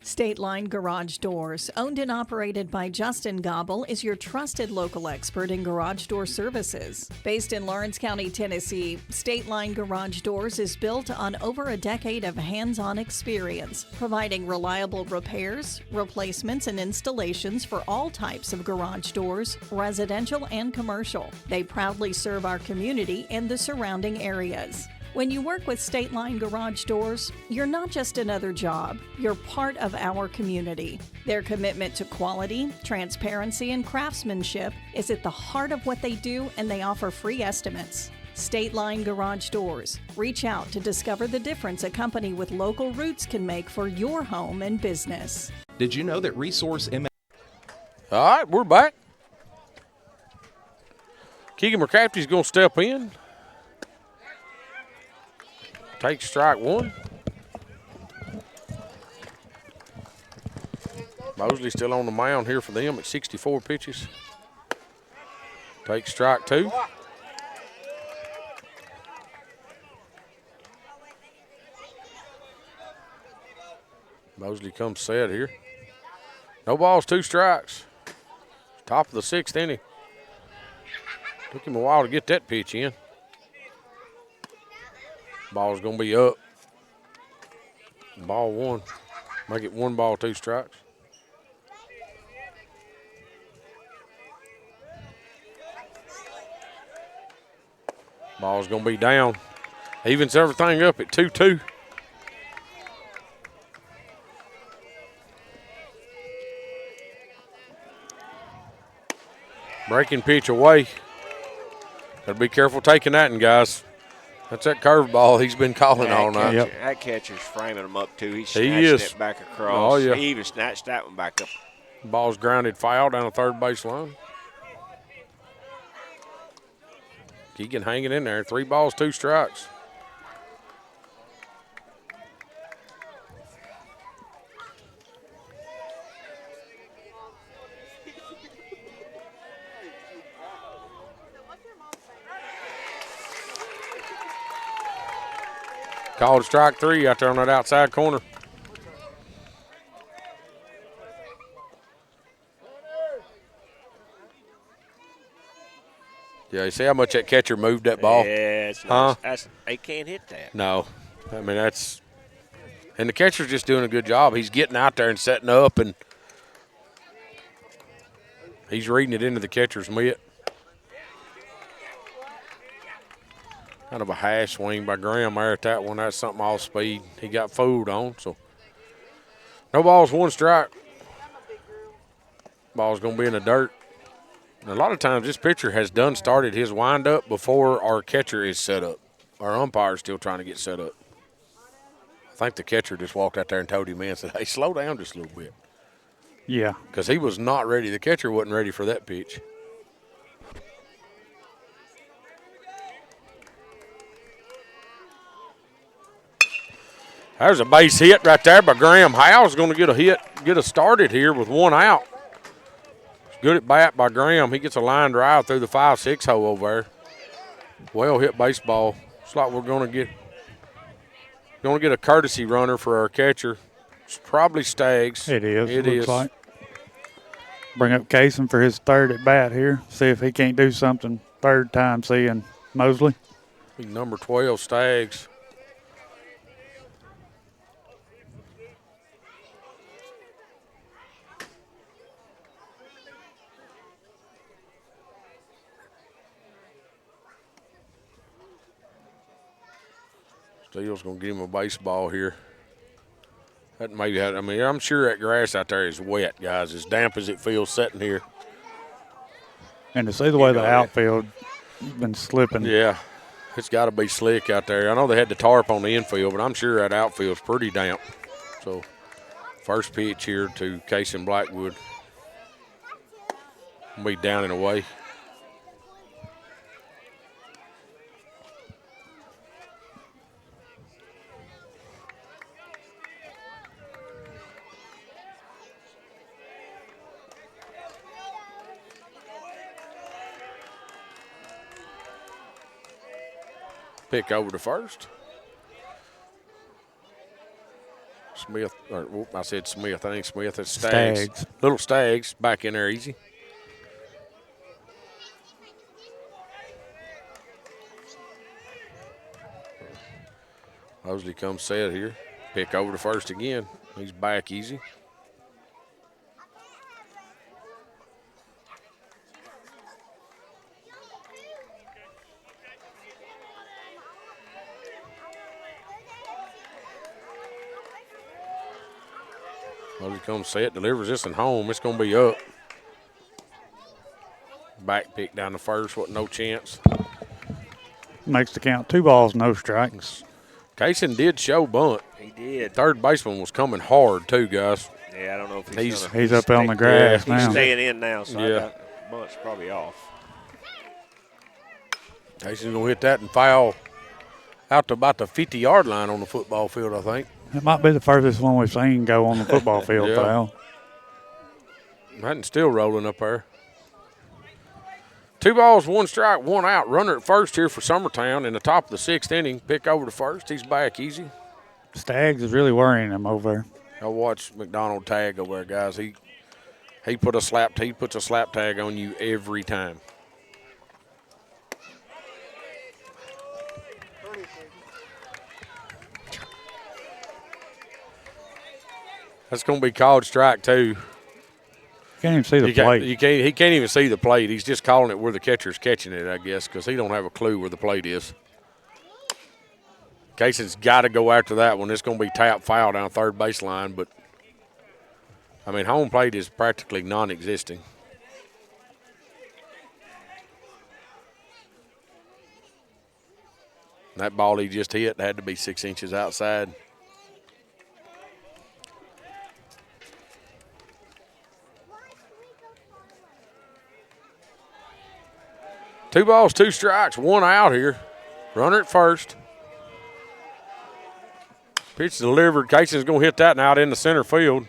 State Line Garage Doors, owned and operated by Justin Gobble, is your trusted local expert in garage door services. Based in Lawrence County, Tennessee, State Line Garage Doors is built on over a decade of hands-on experience, providing reliable repairs, replacements, and installations for all types of garage doors, residential and commercial. They proudly serve our community and the surrounding areas. When you work with State Line Garage Doors, you're not just another job, you're part of our community. Their commitment to quality, transparency, and craftsmanship is at the heart of what they do, and they offer free estimates. State Line Garage Doors. Reach out to discover the difference a company with local roots can make for your home and business. Did you know that Resource MS... All right, we're back. Keegan McCrafty's going to step in. Takes strike one. Mosley still on the mound here for them at 64 pitches. Takes strike two. Mosley comes set here. No balls, 2 strikes. Top of the 6th inning. Took him a while to get that pitch in. Ball's going to be up. Ball 1. Make it 1 ball, 2 strikes. Ball's going to be down. Evens everything up at 2-2. Breaking pitch away. Got to be careful taking that one, guys. That's that curveball he's been calling all night. Yep. That catcher's framing him up, too. He snatched it back across. Oh, yeah. He even snatched that one back up. Ball's grounded foul down the third base line. Keegan hanging in there. 3 balls, 2 strikes. Called strike 3 out there on that outside corner. Yeah, you see how much that catcher moved that ball? Yeah, it's nice. They can't hit that. No. I mean, that's – and the catcher's just doing a good job. He's getting out there and setting up, and he's reading it into the catcher's mitt. Kind of a hash swing by Graham there at that one. That's something off speed. He got fooled on, so no balls, 1 strike. Ball's going to be in the dirt. And a lot of times this pitcher has started his windup before our catcher is set up. Our umpire's still trying to get set up. I think the catcher just walked out there and told him and said, hey, slow down just a little bit. Yeah. Because he was not ready. The catcher wasn't ready for that pitch. There's a base hit right there by Graham. Howell's going to get a started here with 1 out. Good at bat by Graham. He gets a line drive through the 5-6 hole over there. Well hit baseball. Looks like we're going to get a courtesy runner for our catcher. It's probably Staggs. It is. It looks is. Like. Bring up Kaysen for his 3rd at bat here. See if he can't do something 3rd time seeing Mosley. Number 12, Staggs. Steele's going to give him a baseball here. That maybe had, I mean, I'm sure that grass out there is wet, guys, as damp as it feels sitting here. And to see the way the outfield been slipping. Yeah, it's got to be slick out there. I know they had the tarp on the infield, but I'm sure that outfield's pretty damp. So, first pitch here to Casey Blackwood. Be down and away. Pick over to first. Smith, or I said Smith. I think Smith. It's Staggs. Little Staggs back in there easy. Mosley comes set here. Pick over to first again. He's back easy. Mosley comes set, delivers this and home. It's going to be up. Back pick down the first, what, no chance. Makes the count 2 balls, no strikes. Kaysen did show bunt. He did. Third baseman was coming hard too, guys. Yeah, I don't know if he's up on the grass now. He's staying in now, so yeah. Bunt's probably off. Kaysen's going to hit that and foul out to about the 50-yard line on the football field, I think. It might be the furthest one we've seen go on the football field Yeah. foul. Madden's still rolling up there. 2 balls, 1 strike, 1 out. Runner at first here for Summertown in the top of the 6th inning. Pick over to first. He's back easy. Staggs is really worrying him over there. I watched McDonald tag over there, guys. He puts a slap tag on you every time. That's going to be called strike 2. Can't even see the plate. He can't even see the plate. He's just calling it where the catcher's catching it, I guess, because he don't have a clue where the plate is. Kaysen's got to go after that one. It's going to be tap foul down third baseline, but, I mean, home plate is practically non-existing. That ball he just hit had to be 6 inches outside. Two balls, 2 strikes, 1 out here. Runner at first. Pitch delivered. Casey's going to hit that and out in the center field.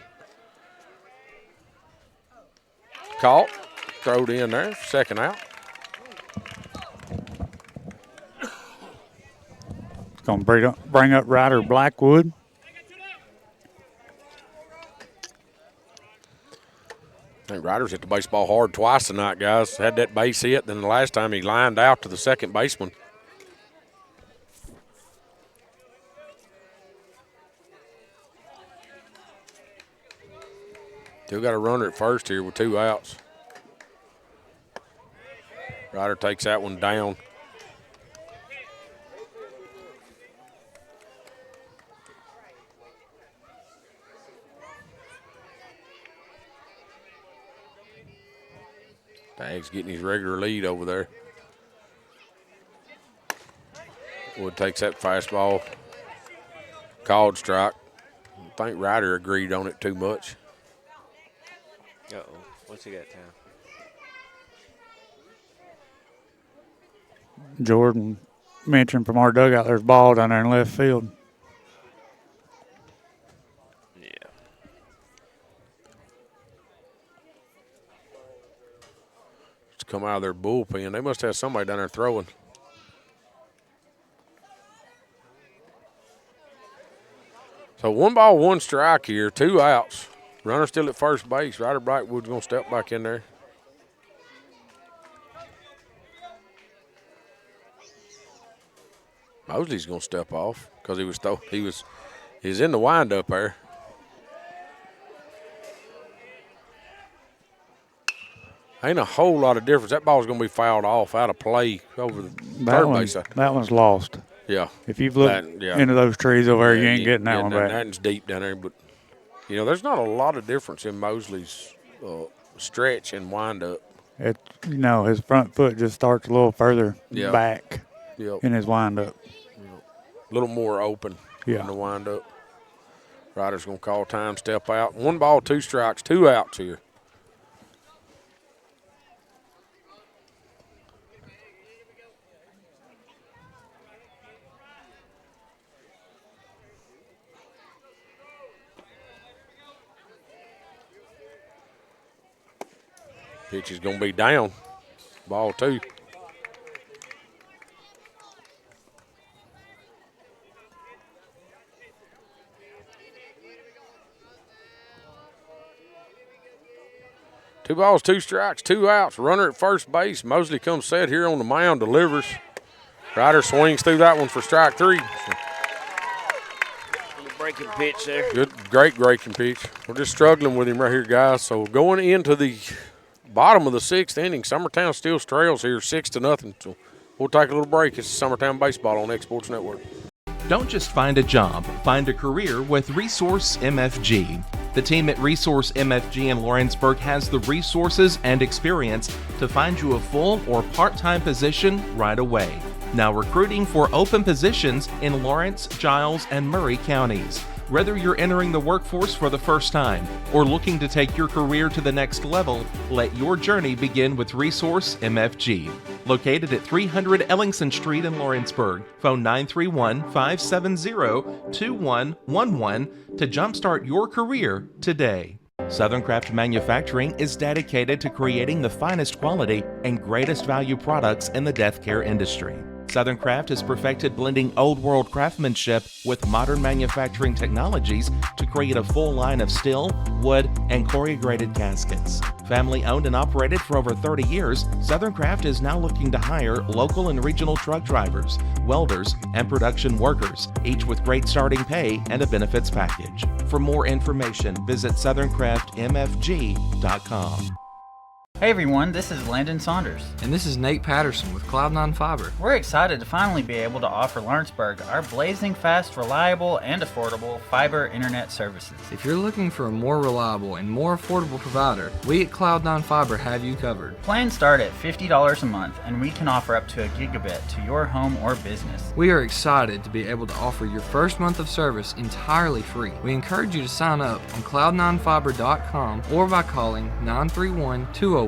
Caught. Throwed in there. Second out. It's going to bring up Ryder Blackwood. I think Ryder's hit the baseball hard twice tonight, guys. Had that base hit, then the last time he lined out to the second baseman. Still got a runner at first here with 2 outs. Ryder takes that one down. Staggs getting his regular lead over there. Wood takes that fastball. Called strike. I think Ryder agreed on it too much. Uh-oh. What's he got, Tom? Jordan mentioned from our dugout there's a ball down there in left field. Yeah. It's come out of their bullpen. They must have somebody down there throwing. So 1 ball, 1 strike here, 2 outs. Runner still at first base. Ryder Blackwood's going to step back in there. Mosley's going to step off because he was in the windup there. Ain't a whole lot of difference. That ball's going to be fouled off out of play over the third base. That one's lost. Yeah. If you've looked into those trees over there, you ain't getting that one back. That one's deep down there, but there's not a lot of difference in Mosley's stretch and wind up. His front foot just starts a little further back in his wind up. A little more open in the wind up. Rider's going to call time, step out. 1 ball, 2 strikes, 2 outs here. Pitch is going to be down. Ball 2. Two balls, 2 strikes, 2 outs. Runner at first base. Mosley comes set here on the mound, delivers. Ryder swings through that one for strike 3. Breaking pitch there. Good, great breaking pitch. We're just struggling with him right here, guys. So going into the bottom of the 6th inning, Summertown still trails here 6-0. So we'll take a little break. It's Summertown Baseball on X-Sports Network. Don't just find a job, find a career with Resource MFG. The team at Resource MFG in Lawrenceburg has the resources and experience to find you a full or part-time position right away. Now recruiting for open positions in Lawrence, Giles, and Murray counties. Whether you're entering the workforce for the first time or looking to take your career to the next level, let your journey begin with Resource MFG. Located at 300 Ellingson Street in Lawrenceburg. Phone 931-570-2111 to jumpstart your career today. Southern Craft Manufacturing is dedicated to creating the finest quality and greatest value products in the death care industry. Southern Craft has perfected blending old world craftsmanship with modern manufacturing technologies to create a full line of steel, wood, and corrugated caskets. Family owned and operated for over 30 years, Southern Craft is now looking to hire local and regional truck drivers, welders, and production workers, each with great starting pay and a benefits package. For more information, visit southerncraftmfg.com. Hey everyone, this is Landon Saunders. And this is Nate Patterson with Cloud9 Fiber. We're excited to finally be able to offer Lawrenceburg our blazing fast, reliable, and affordable fiber internet services. If you're looking for a more reliable and more affordable provider, we at Cloud9 Fiber have you covered. Plans start at $50 a month, and we can offer up to a gigabit to your home or business. We are excited to be able to offer your first month of service entirely free. We encourage you to sign up on cloud9fiber.com or by calling 931-201-909.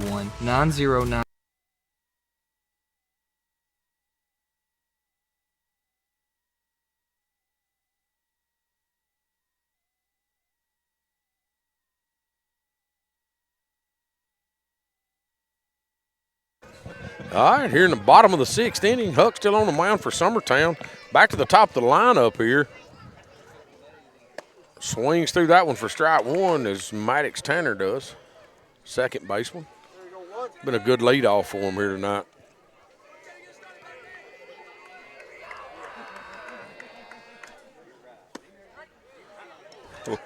All right, here in the bottom of the 6th inning, Huck still on the mound for Summertown. Back to the top of the lineup here. Swings through that one for strike 1 as Maddox Tanner does. Second baseman. Been a good leadoff for him here tonight.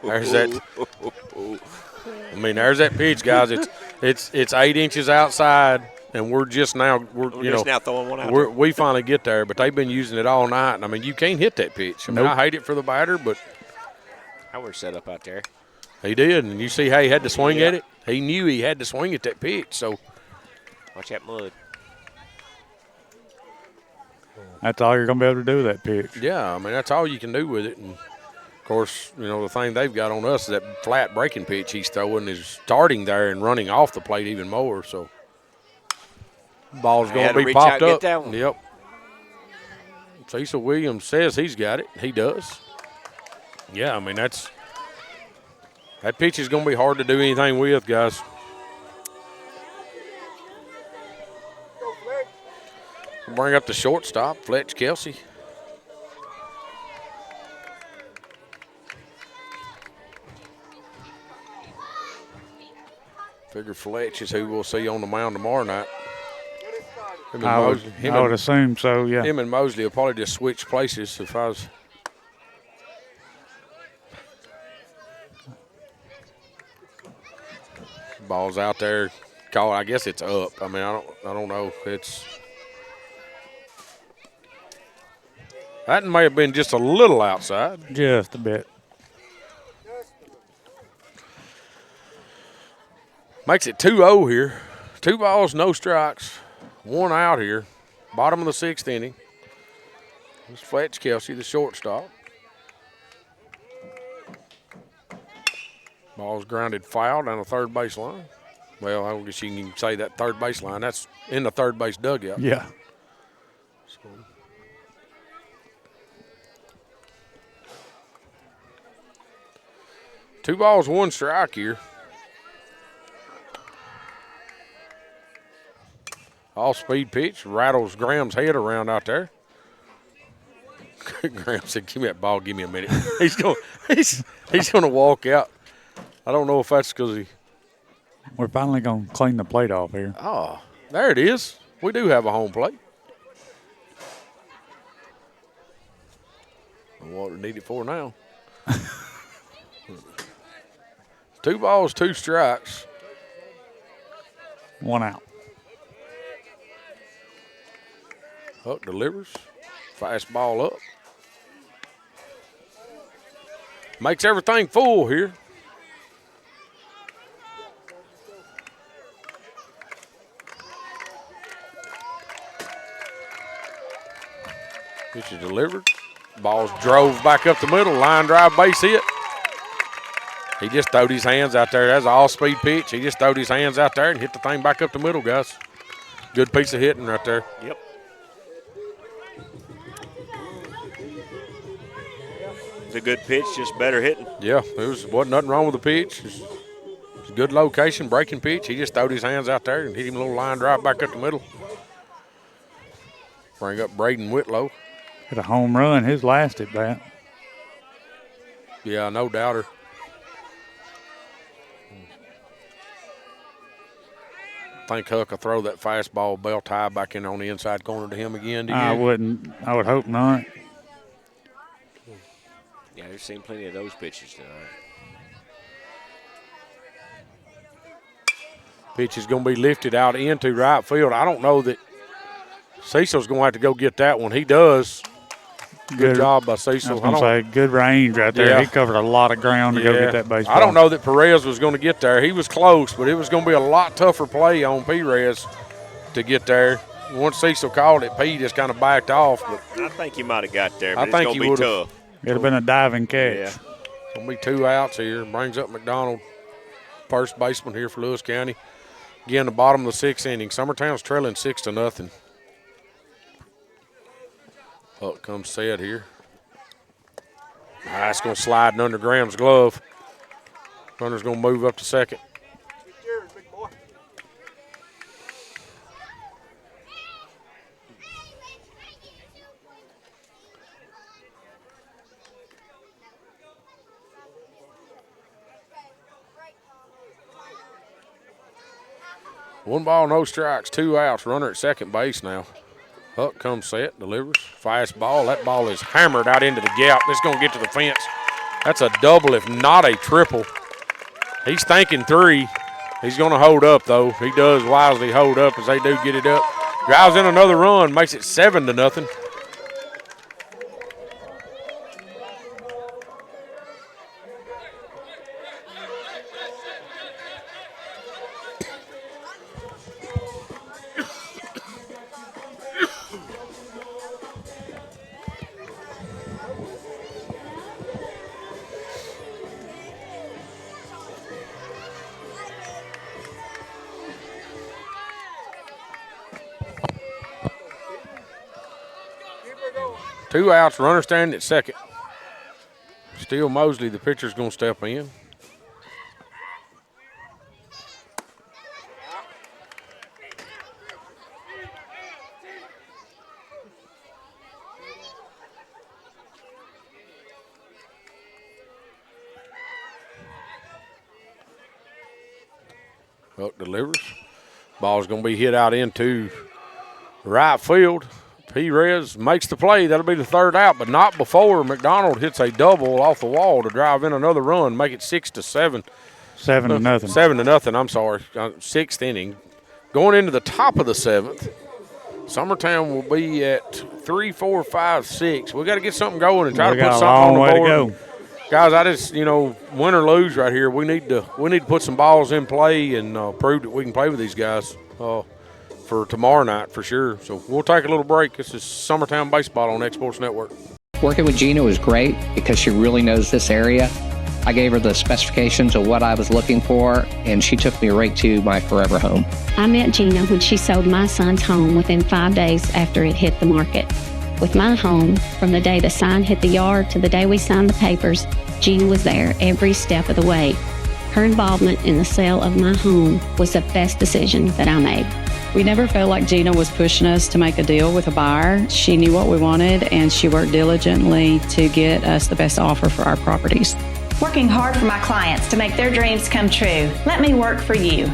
There's that. I mean, there's that pitch, guys. It's 8 inches outside, and we're just now throwing one out. We finally get there, but they've been using it all night. And I mean, you can't hit that pitch. I mean, I hate it for the batter, but I would set up out there. He did, and you see how he had to swing at it. He knew he had to swing at that pitch. So watch that mud. That's all you're going to be able to do with that pitch. Yeah, I mean, that's all you can do with it. And, of course, the thing they've got on us is that flat breaking pitch he's throwing is starting there and running off the plate even more. So, ball's going to be popped up. Yep. Cecil Williams says he's got it. He does. Yeah, I mean, that pitch is going to be hard to do anything with, guys. Bring up the shortstop, Fletch Kelsey. Figure Fletch is who we'll see on the mound tomorrow night. I would assume so, yeah. Him and Mosley will probably just switch places if I was. Ball's out there. Call. I guess it's up. I mean, I don't know. That may have been just a little outside. Just a bit. Makes it 2-0 here. 2 balls, no strikes. 1 out here. Bottom of the 6th inning. It's Fletch Kelsey, the shortstop. Ball's grounded foul down the third base line. Well, I guess you can say that third base line. That's in the third base dugout. Yeah. So. 2 balls, 1 strike here. All-speed pitch, rattles Graham's head around out there. Graham said, "Give me that ball, give me a minute." he's going to walk out. I don't know if that's because he. We're finally going to clean the plate off here. Oh, there it is. We do have a home plate. What we need it for now. 2 balls, 2 strikes. 1 out. Huck delivers. Fastball up. Makes everything full here. Pitch is delivered. Ball's drove back up the middle. Line drive, base hit. He just throwed his hands out there. That's an all-speed pitch. He just throwed his hands out there and hit the thing back up the middle, guys. Good piece of hitting right there. Yep. It's a good pitch, just better hitting. Yeah, wasn't nothing wrong with the pitch. It's a good location, breaking pitch. He just throwed his hands out there and hit him a little line drive back up the middle. Bring up Braden Whitlow. Hit a home run his last at bat. Yeah, no doubter. I think Huck will throw that fastball belt high back in on the inside corner to him again. Do you? I wouldn't. I would hope not. Yeah, we've seen plenty of those pitches tonight. Pitch is going to be lifted out into right field. I don't know that Cecil's going to have to go get that one. He does. Good job by Cecil. I was going to say, good range right there. Yeah. He covered a lot of ground to go get that baseball. I don't know that Perez was going to get there. He was close, but it was going to be a lot tougher play on Perez to get there. Once Cecil called it, P just kind of backed off. But I think he might have got there, but I it's think going to he be would've. tough. It'd have been a diving catch. Yeah. Going to be 2 outs here. Brings up McDonald, first baseman here for Lewis County. Again, the bottom of the 6th inning. Summertown's trailing 6-0. Up comes Sed here. That's going to slide under Graham's glove. Runner's going to move up to second. One ball, no strikes, 2 outs. Runner at second base now. Up comes Set, delivers. Fast ball. That ball is hammered out into the gap. It's going to get to the fence. That's a double, if not a triple. He's thinking 3. He's going to hold up, though. He does wisely hold up as they do get it up. Drives in another run, makes it 7-0. Two outs, runner standing at second. Still Mosley, the pitcher's going to step in. Hook delivers. Ball's going to be hit out into right field. Perez makes the play. That'll be the 3rd out, but not before McDonald hits a double off the wall to drive in another run, make it 6-7. 7-0. 7-0, I'm sorry. 6th inning. Going into the top of the 7th. Summertown will be at 3, 4, 5, 6. We got to get something going and try We to put got a something long on the way to board. go. Guys, I just, win or lose right here, we need to put some balls in play and prove that we can play with these guys for tomorrow night for sure. So we'll take a little break. This is Summertown Baseball on Exports Network. Working with Gina was great because she really knows this area. I gave her the specifications of what I was looking for, and she took me right to my forever home. I met Gina when she sold my son's home within 5 days after it hit the market. With my home, from the day the sign hit the yard to the day we signed the papers, Gina was there every step of the way. Her involvement in the sale of my home was the best decision that I made. We never felt like Gina was pushing us to make a deal with a buyer. She knew what we wanted, and she worked diligently to get us the best offer for our properties. Working hard for my clients to make their dreams come true. Let me work for you.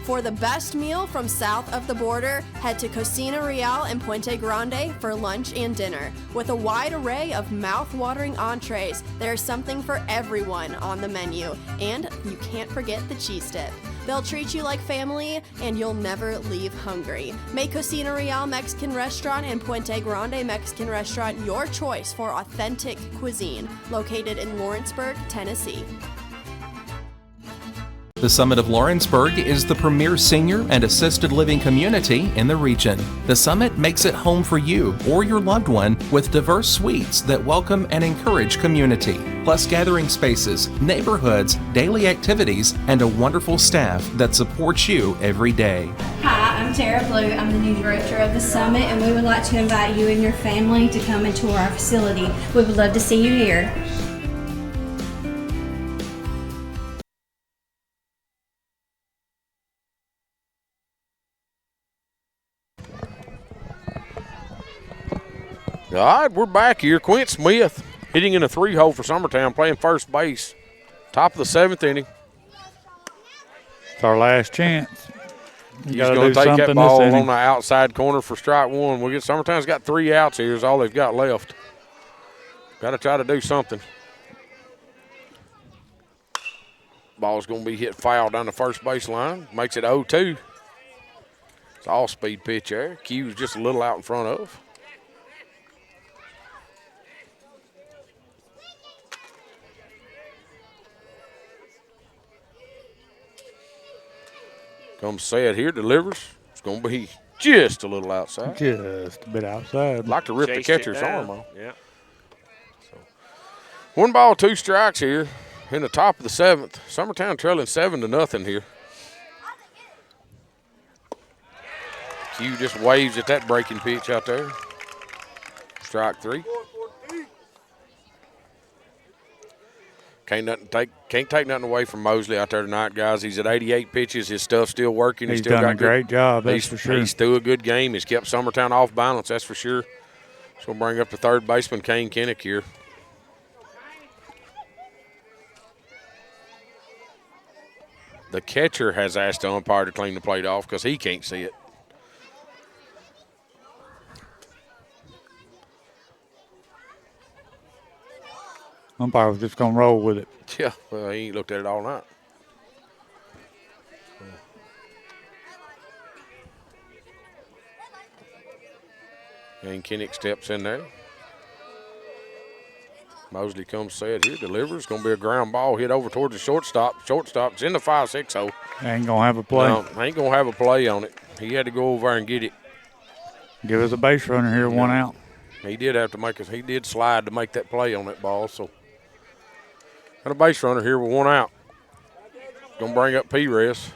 For the best meal from south of the border, head to Cocina Real in Puente Grande for lunch and dinner. With a wide array of mouth-watering entrees, there's something for everyone on the menu. And you can't forget the cheese dip. They'll treat you like family, and you'll never leave hungry. Make Cocina Real Mexican Restaurant and Puente Grande Mexican Restaurant your choice for authentic cuisine, located in Lawrenceburg, Tennessee. The Summit of Lawrenceburg is the premier senior and assisted living community in the region. The Summit makes it home for you or your loved one with diverse suites that welcome and encourage community, plus gathering spaces, neighborhoods, daily activities, and a wonderful staff that supports you every day. Hi, I'm Tara Blue. I'm the new director of the Summit, and we would like to invite you and your family to come and tour our facility. We would love to see you here. All right, we're back here. Quint Smith hitting in a 3-hole for Summertown, playing first base. Top of the 7th inning. It's our last chance. He's going to take that ball on the outside corner for strike one. Summertown's got 3 outs here is all they've got left. Got to try to do something. Ball's going to be hit foul down the first base line. Makes it 0-2. It's all speed pitch there. Q's just a little out in front of. Comes set here, delivers. It's going to be just a little outside. Just a bit outside. Like to rip the catcher's arm off. Yeah. So, 1 ball, 2 strikes here in the top of the 7th. Summertown trailing 7-0 here. Q just waves at that breaking pitch out there. Strike 3. Can't take nothing away from Mosley out there tonight, guys. He's at 88 pitches. His stuff's still working. He's still done got a great job, that's for sure. He's through a good game. He's kept Summertown off balance, that's for sure. So we'll bring up the third baseman, Kane Kinnick here. The catcher has asked the umpire to clean the plate off because he can't see it. Umpire was just going to roll with it. Yeah, well, he ain't looked at it all night. And Kinnick steps in there. Mosley comes set here, delivers. Going to be a ground ball hit over towards the shortstop. Shortstop's in the 5-6 hole. Ain't going to have a play. No, ain't going to have a play on it. He had to go over and get it. Give us a base runner here, 1 out. He did have to he did slide to make that play on that ball, so. Got a base runner here with 1 out. Going to bring up P-Res.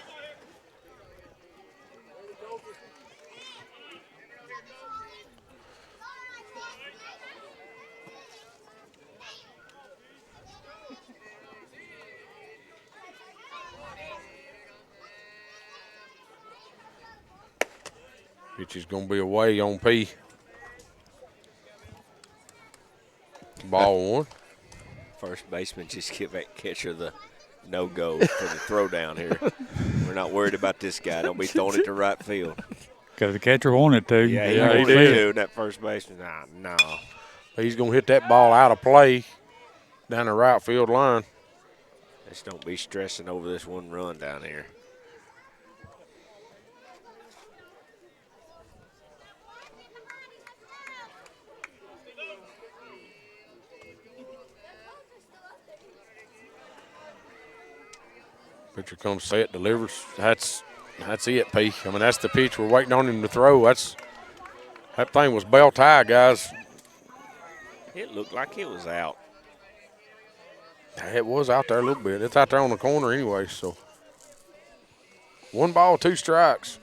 Pitch is going to be away on P. Ball 1. First baseman just give that catcher the no-go for the throw down here. We're not worried about this guy. Don't be throwing it to right field. Because the catcher wanted to. Yeah, he did. That first baseman, no. He's going to hit that ball out of play down the right field line. Just don't be stressing over this 1 run down here. Pitcher comes set, delivers. That's it, P. I mean, that's the pitch we're waiting on him to throw. That thing was belt high, guys. It looked like it was out. It was out there a little bit. It's out there on the corner anyway, so. 1 ball, 2 strikes.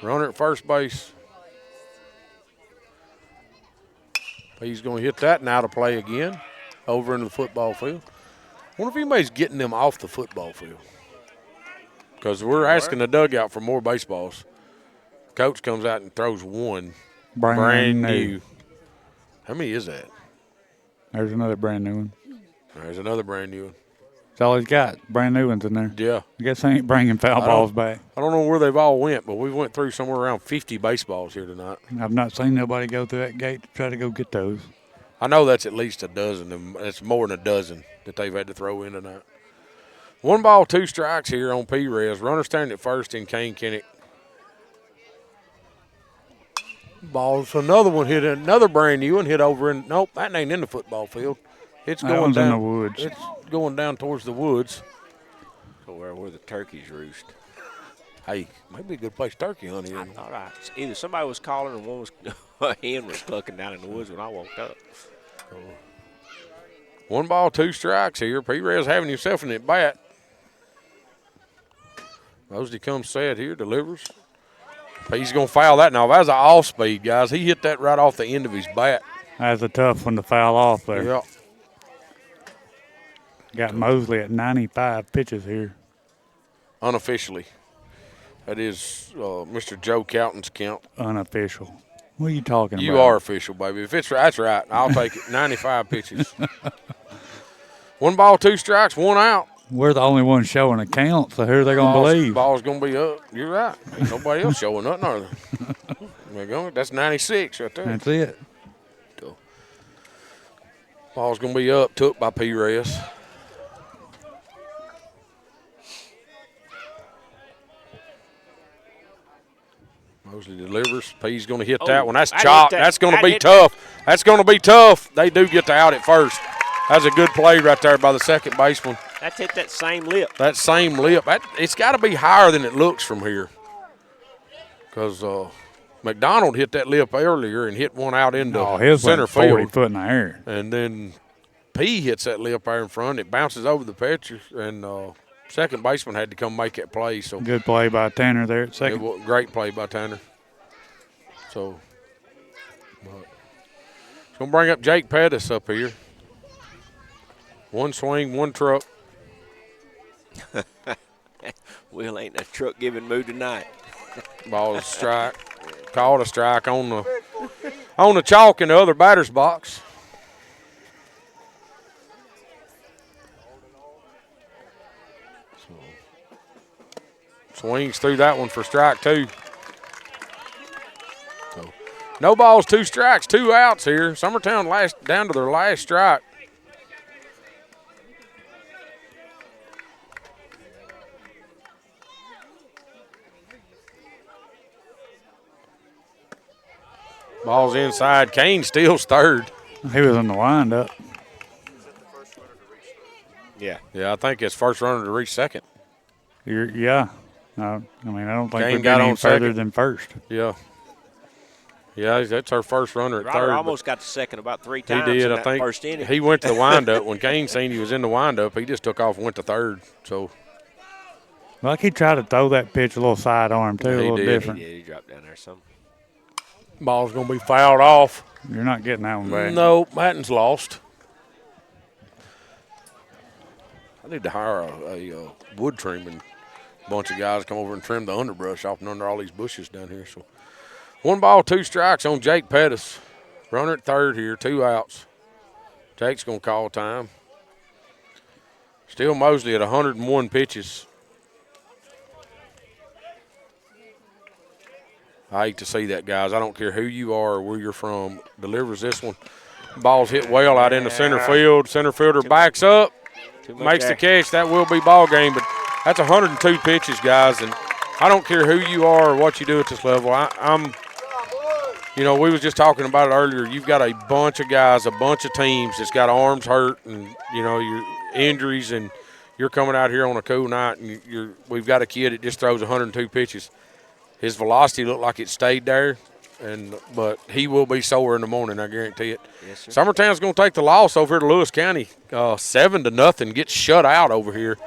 Runner at first base. He's going to hit that and out of play again over into the football field. I wonder if anybody's getting them off the football field. Because we're asking the dugout for more baseballs. Coach comes out and throws 1. Brand new. How many is that? There's another brand new one. There's another brand new one. That's all he's got. Brand new ones in there. Yeah. I guess they ain't bringing foul balls back. I don't know where they've all went, but we went through somewhere around 50 baseballs here tonight. I've not seen nobody go through that gate to try to go get those. I know that's at least a dozen, and it's more than a dozen that they've had to throw in tonight. 1 ball, 2 strikes here on P-Rez. Runner standing at first in Kane Kinnick. Ball's another one hit, another brand new one hit over in. Nope, that ain't in the football field. It's that going one's down in the woods. It's going down towards the woods. So where the turkeys roost. Hey, maybe a good place turkey hunting. I thought either somebody was calling or one was a hen was clucking down in the woods when I walked up. 1 ball, 2 strikes here. P-Rez having himself an at bat. Mosley comes set here, delivers. He's going to foul that now. That was an off speed, guys. He hit that right off the end of his bat. That's a tough one to foul off there. Yeah. Got Mosley at 95 pitches here. Unofficially. That is Mr. Joe Cowton's count. Unofficial. What are you talking about? You are official, baby. If it's that's right, I'll take it. 95 pitches. 1 ball, 2 strikes, 1 out. We're the only ones showing a count, so who are they going to believe? Ball's going to be up. You're right. Ain't nobody else showing nothing, are they? That's 96 right there. That's it. Ball's going to be up, took by P-Rez. Mosley delivers. P's going to hit that one. That's chopped. That's going to be tough. That's going to be tough. They do get the out at first. That's a good play right there by the second baseman. That's hit that same lip. That same lip. It's got to be higher than it looks from here. Because McDonald hit that lip earlier and hit one out into center field. 40 foot in the air. And then P hits that lip there in front. It bounces over the pitcher, and second baseman had to come make that play. So good play by Tanner there at second. Great play by Tanner. So it's going to bring up Jake Pettis up here. 1 swing, 1 truck. Will ain't a truck giving mood tonight. Ball is a strike. Called a strike on the chalk in the other batter's box. Swings through that one for strike 2. So, no balls, 2 strikes, 2 outs here. Summertown down to their last strike. Ball's inside. Kane steals third. He was in the windup. Yeah. Yeah, I think it's first runner to reach second. Yeah. No, I mean, I don't think Kane we've got got any on further second. than first. Yeah. Yeah, that's our first runner at Ryder third. almost got to second about 3 times He did, in I that think. first inning. He went to the windup. When Kane seen he was in the windup, he just took off and went to third. So, Like he tried to throw that pitch a little sidearm, too, a little different. He dropped down there some. Ball's going to be fouled off. You're not getting that one back. No, Matton's lost. I need to hire a wood trimming bunch of guys to come over and trim the underbrush off and under all these bushes down here. So 1 ball, 2 strikes on Jake Pettis. Runner at third here, 2 outs. Jake's going to call time. Still Mosley at 101 pitches. I hate to see that, guys. I don't care who you are or where you're from. Delivers this one. Ball's hit well out into center field. Center fielder backs up, makes the catch. That will be ball game, but that's 102 pitches, guys. And I don't care who you are or what you do at this level. We was just talking about it earlier. You've got a bunch of guys, a bunch of teams that's got arms hurt and, your injuries, and you're coming out here on a cool night and we've got a kid that just throws 102 pitches. His velocity looked like it stayed there, but he will be sore in the morning, I guarantee it. Yes, sir. Summertown's going to take the loss over here to Lewis County, 7-0. Gets shut out over here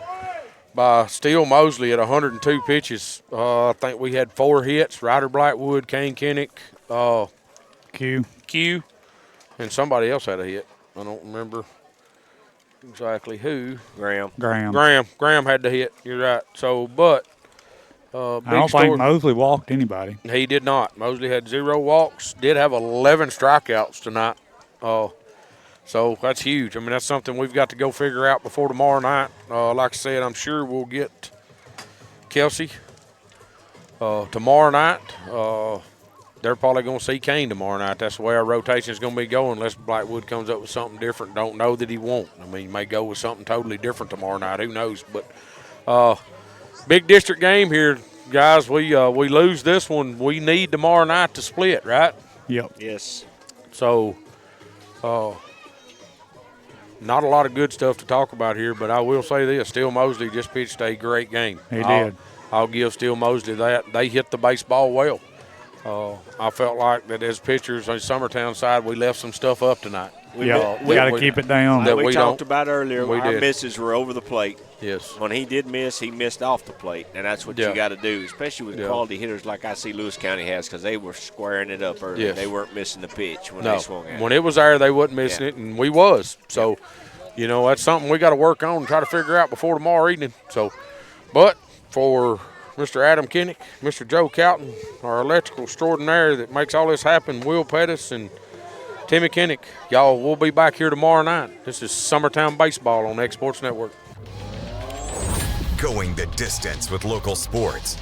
by Steele Mosley at 102 pitches. I think we had 4 hits: Ryder Blackwood, Kane Kinnick, Q, and somebody else had a hit. I don't remember exactly who. Graham had the hit. You're right. So, but I don't think Mosley walked anybody. He did not. Mosley had 0 walks. Did have 11 strikeouts tonight. So that's huge. I mean, that's something we've got to go figure out before tomorrow night. Like I said, I'm sure we'll get Kelsey tomorrow night. They're probably going to see Kane tomorrow night. That's the way our rotation is going to be going unless Blackwood comes up with something different. Don't know that he won't. I mean, he may go with something totally different tomorrow night. Who knows? But big district game here, guys. We lose this one. We need tomorrow night to split, right? Yep. Yes. So not a lot of good stuff to talk about here, but I will say this. Steele Mosley just pitched a great game. He did. I'll give Steele Mosley that. They hit the baseball well. I felt like that as pitchers on Summertown side, we left some stuff up tonight. We got to keep it down. Like we talked about earlier, our did. misses were over the plate. Yes. When he did miss, he missed off the plate, and that's what you got to do, especially with quality hitters like I see Lewis County has, because they were squaring it up early. Yes. They weren't missing the pitch when they swung at when it was there, they wasn't missing it, and we was. So, that's something we got to work on and try to figure out before tomorrow evening. So, but for Mr. Adam Kinnick, Mr. Joe Cowton, our electrical extraordinaire that makes all this happen, Will Pettis and Timmy Kinnick, y'all, we'll be back here tomorrow night. This is Summertown Baseball on X Sports Network. Going the distance with local sports.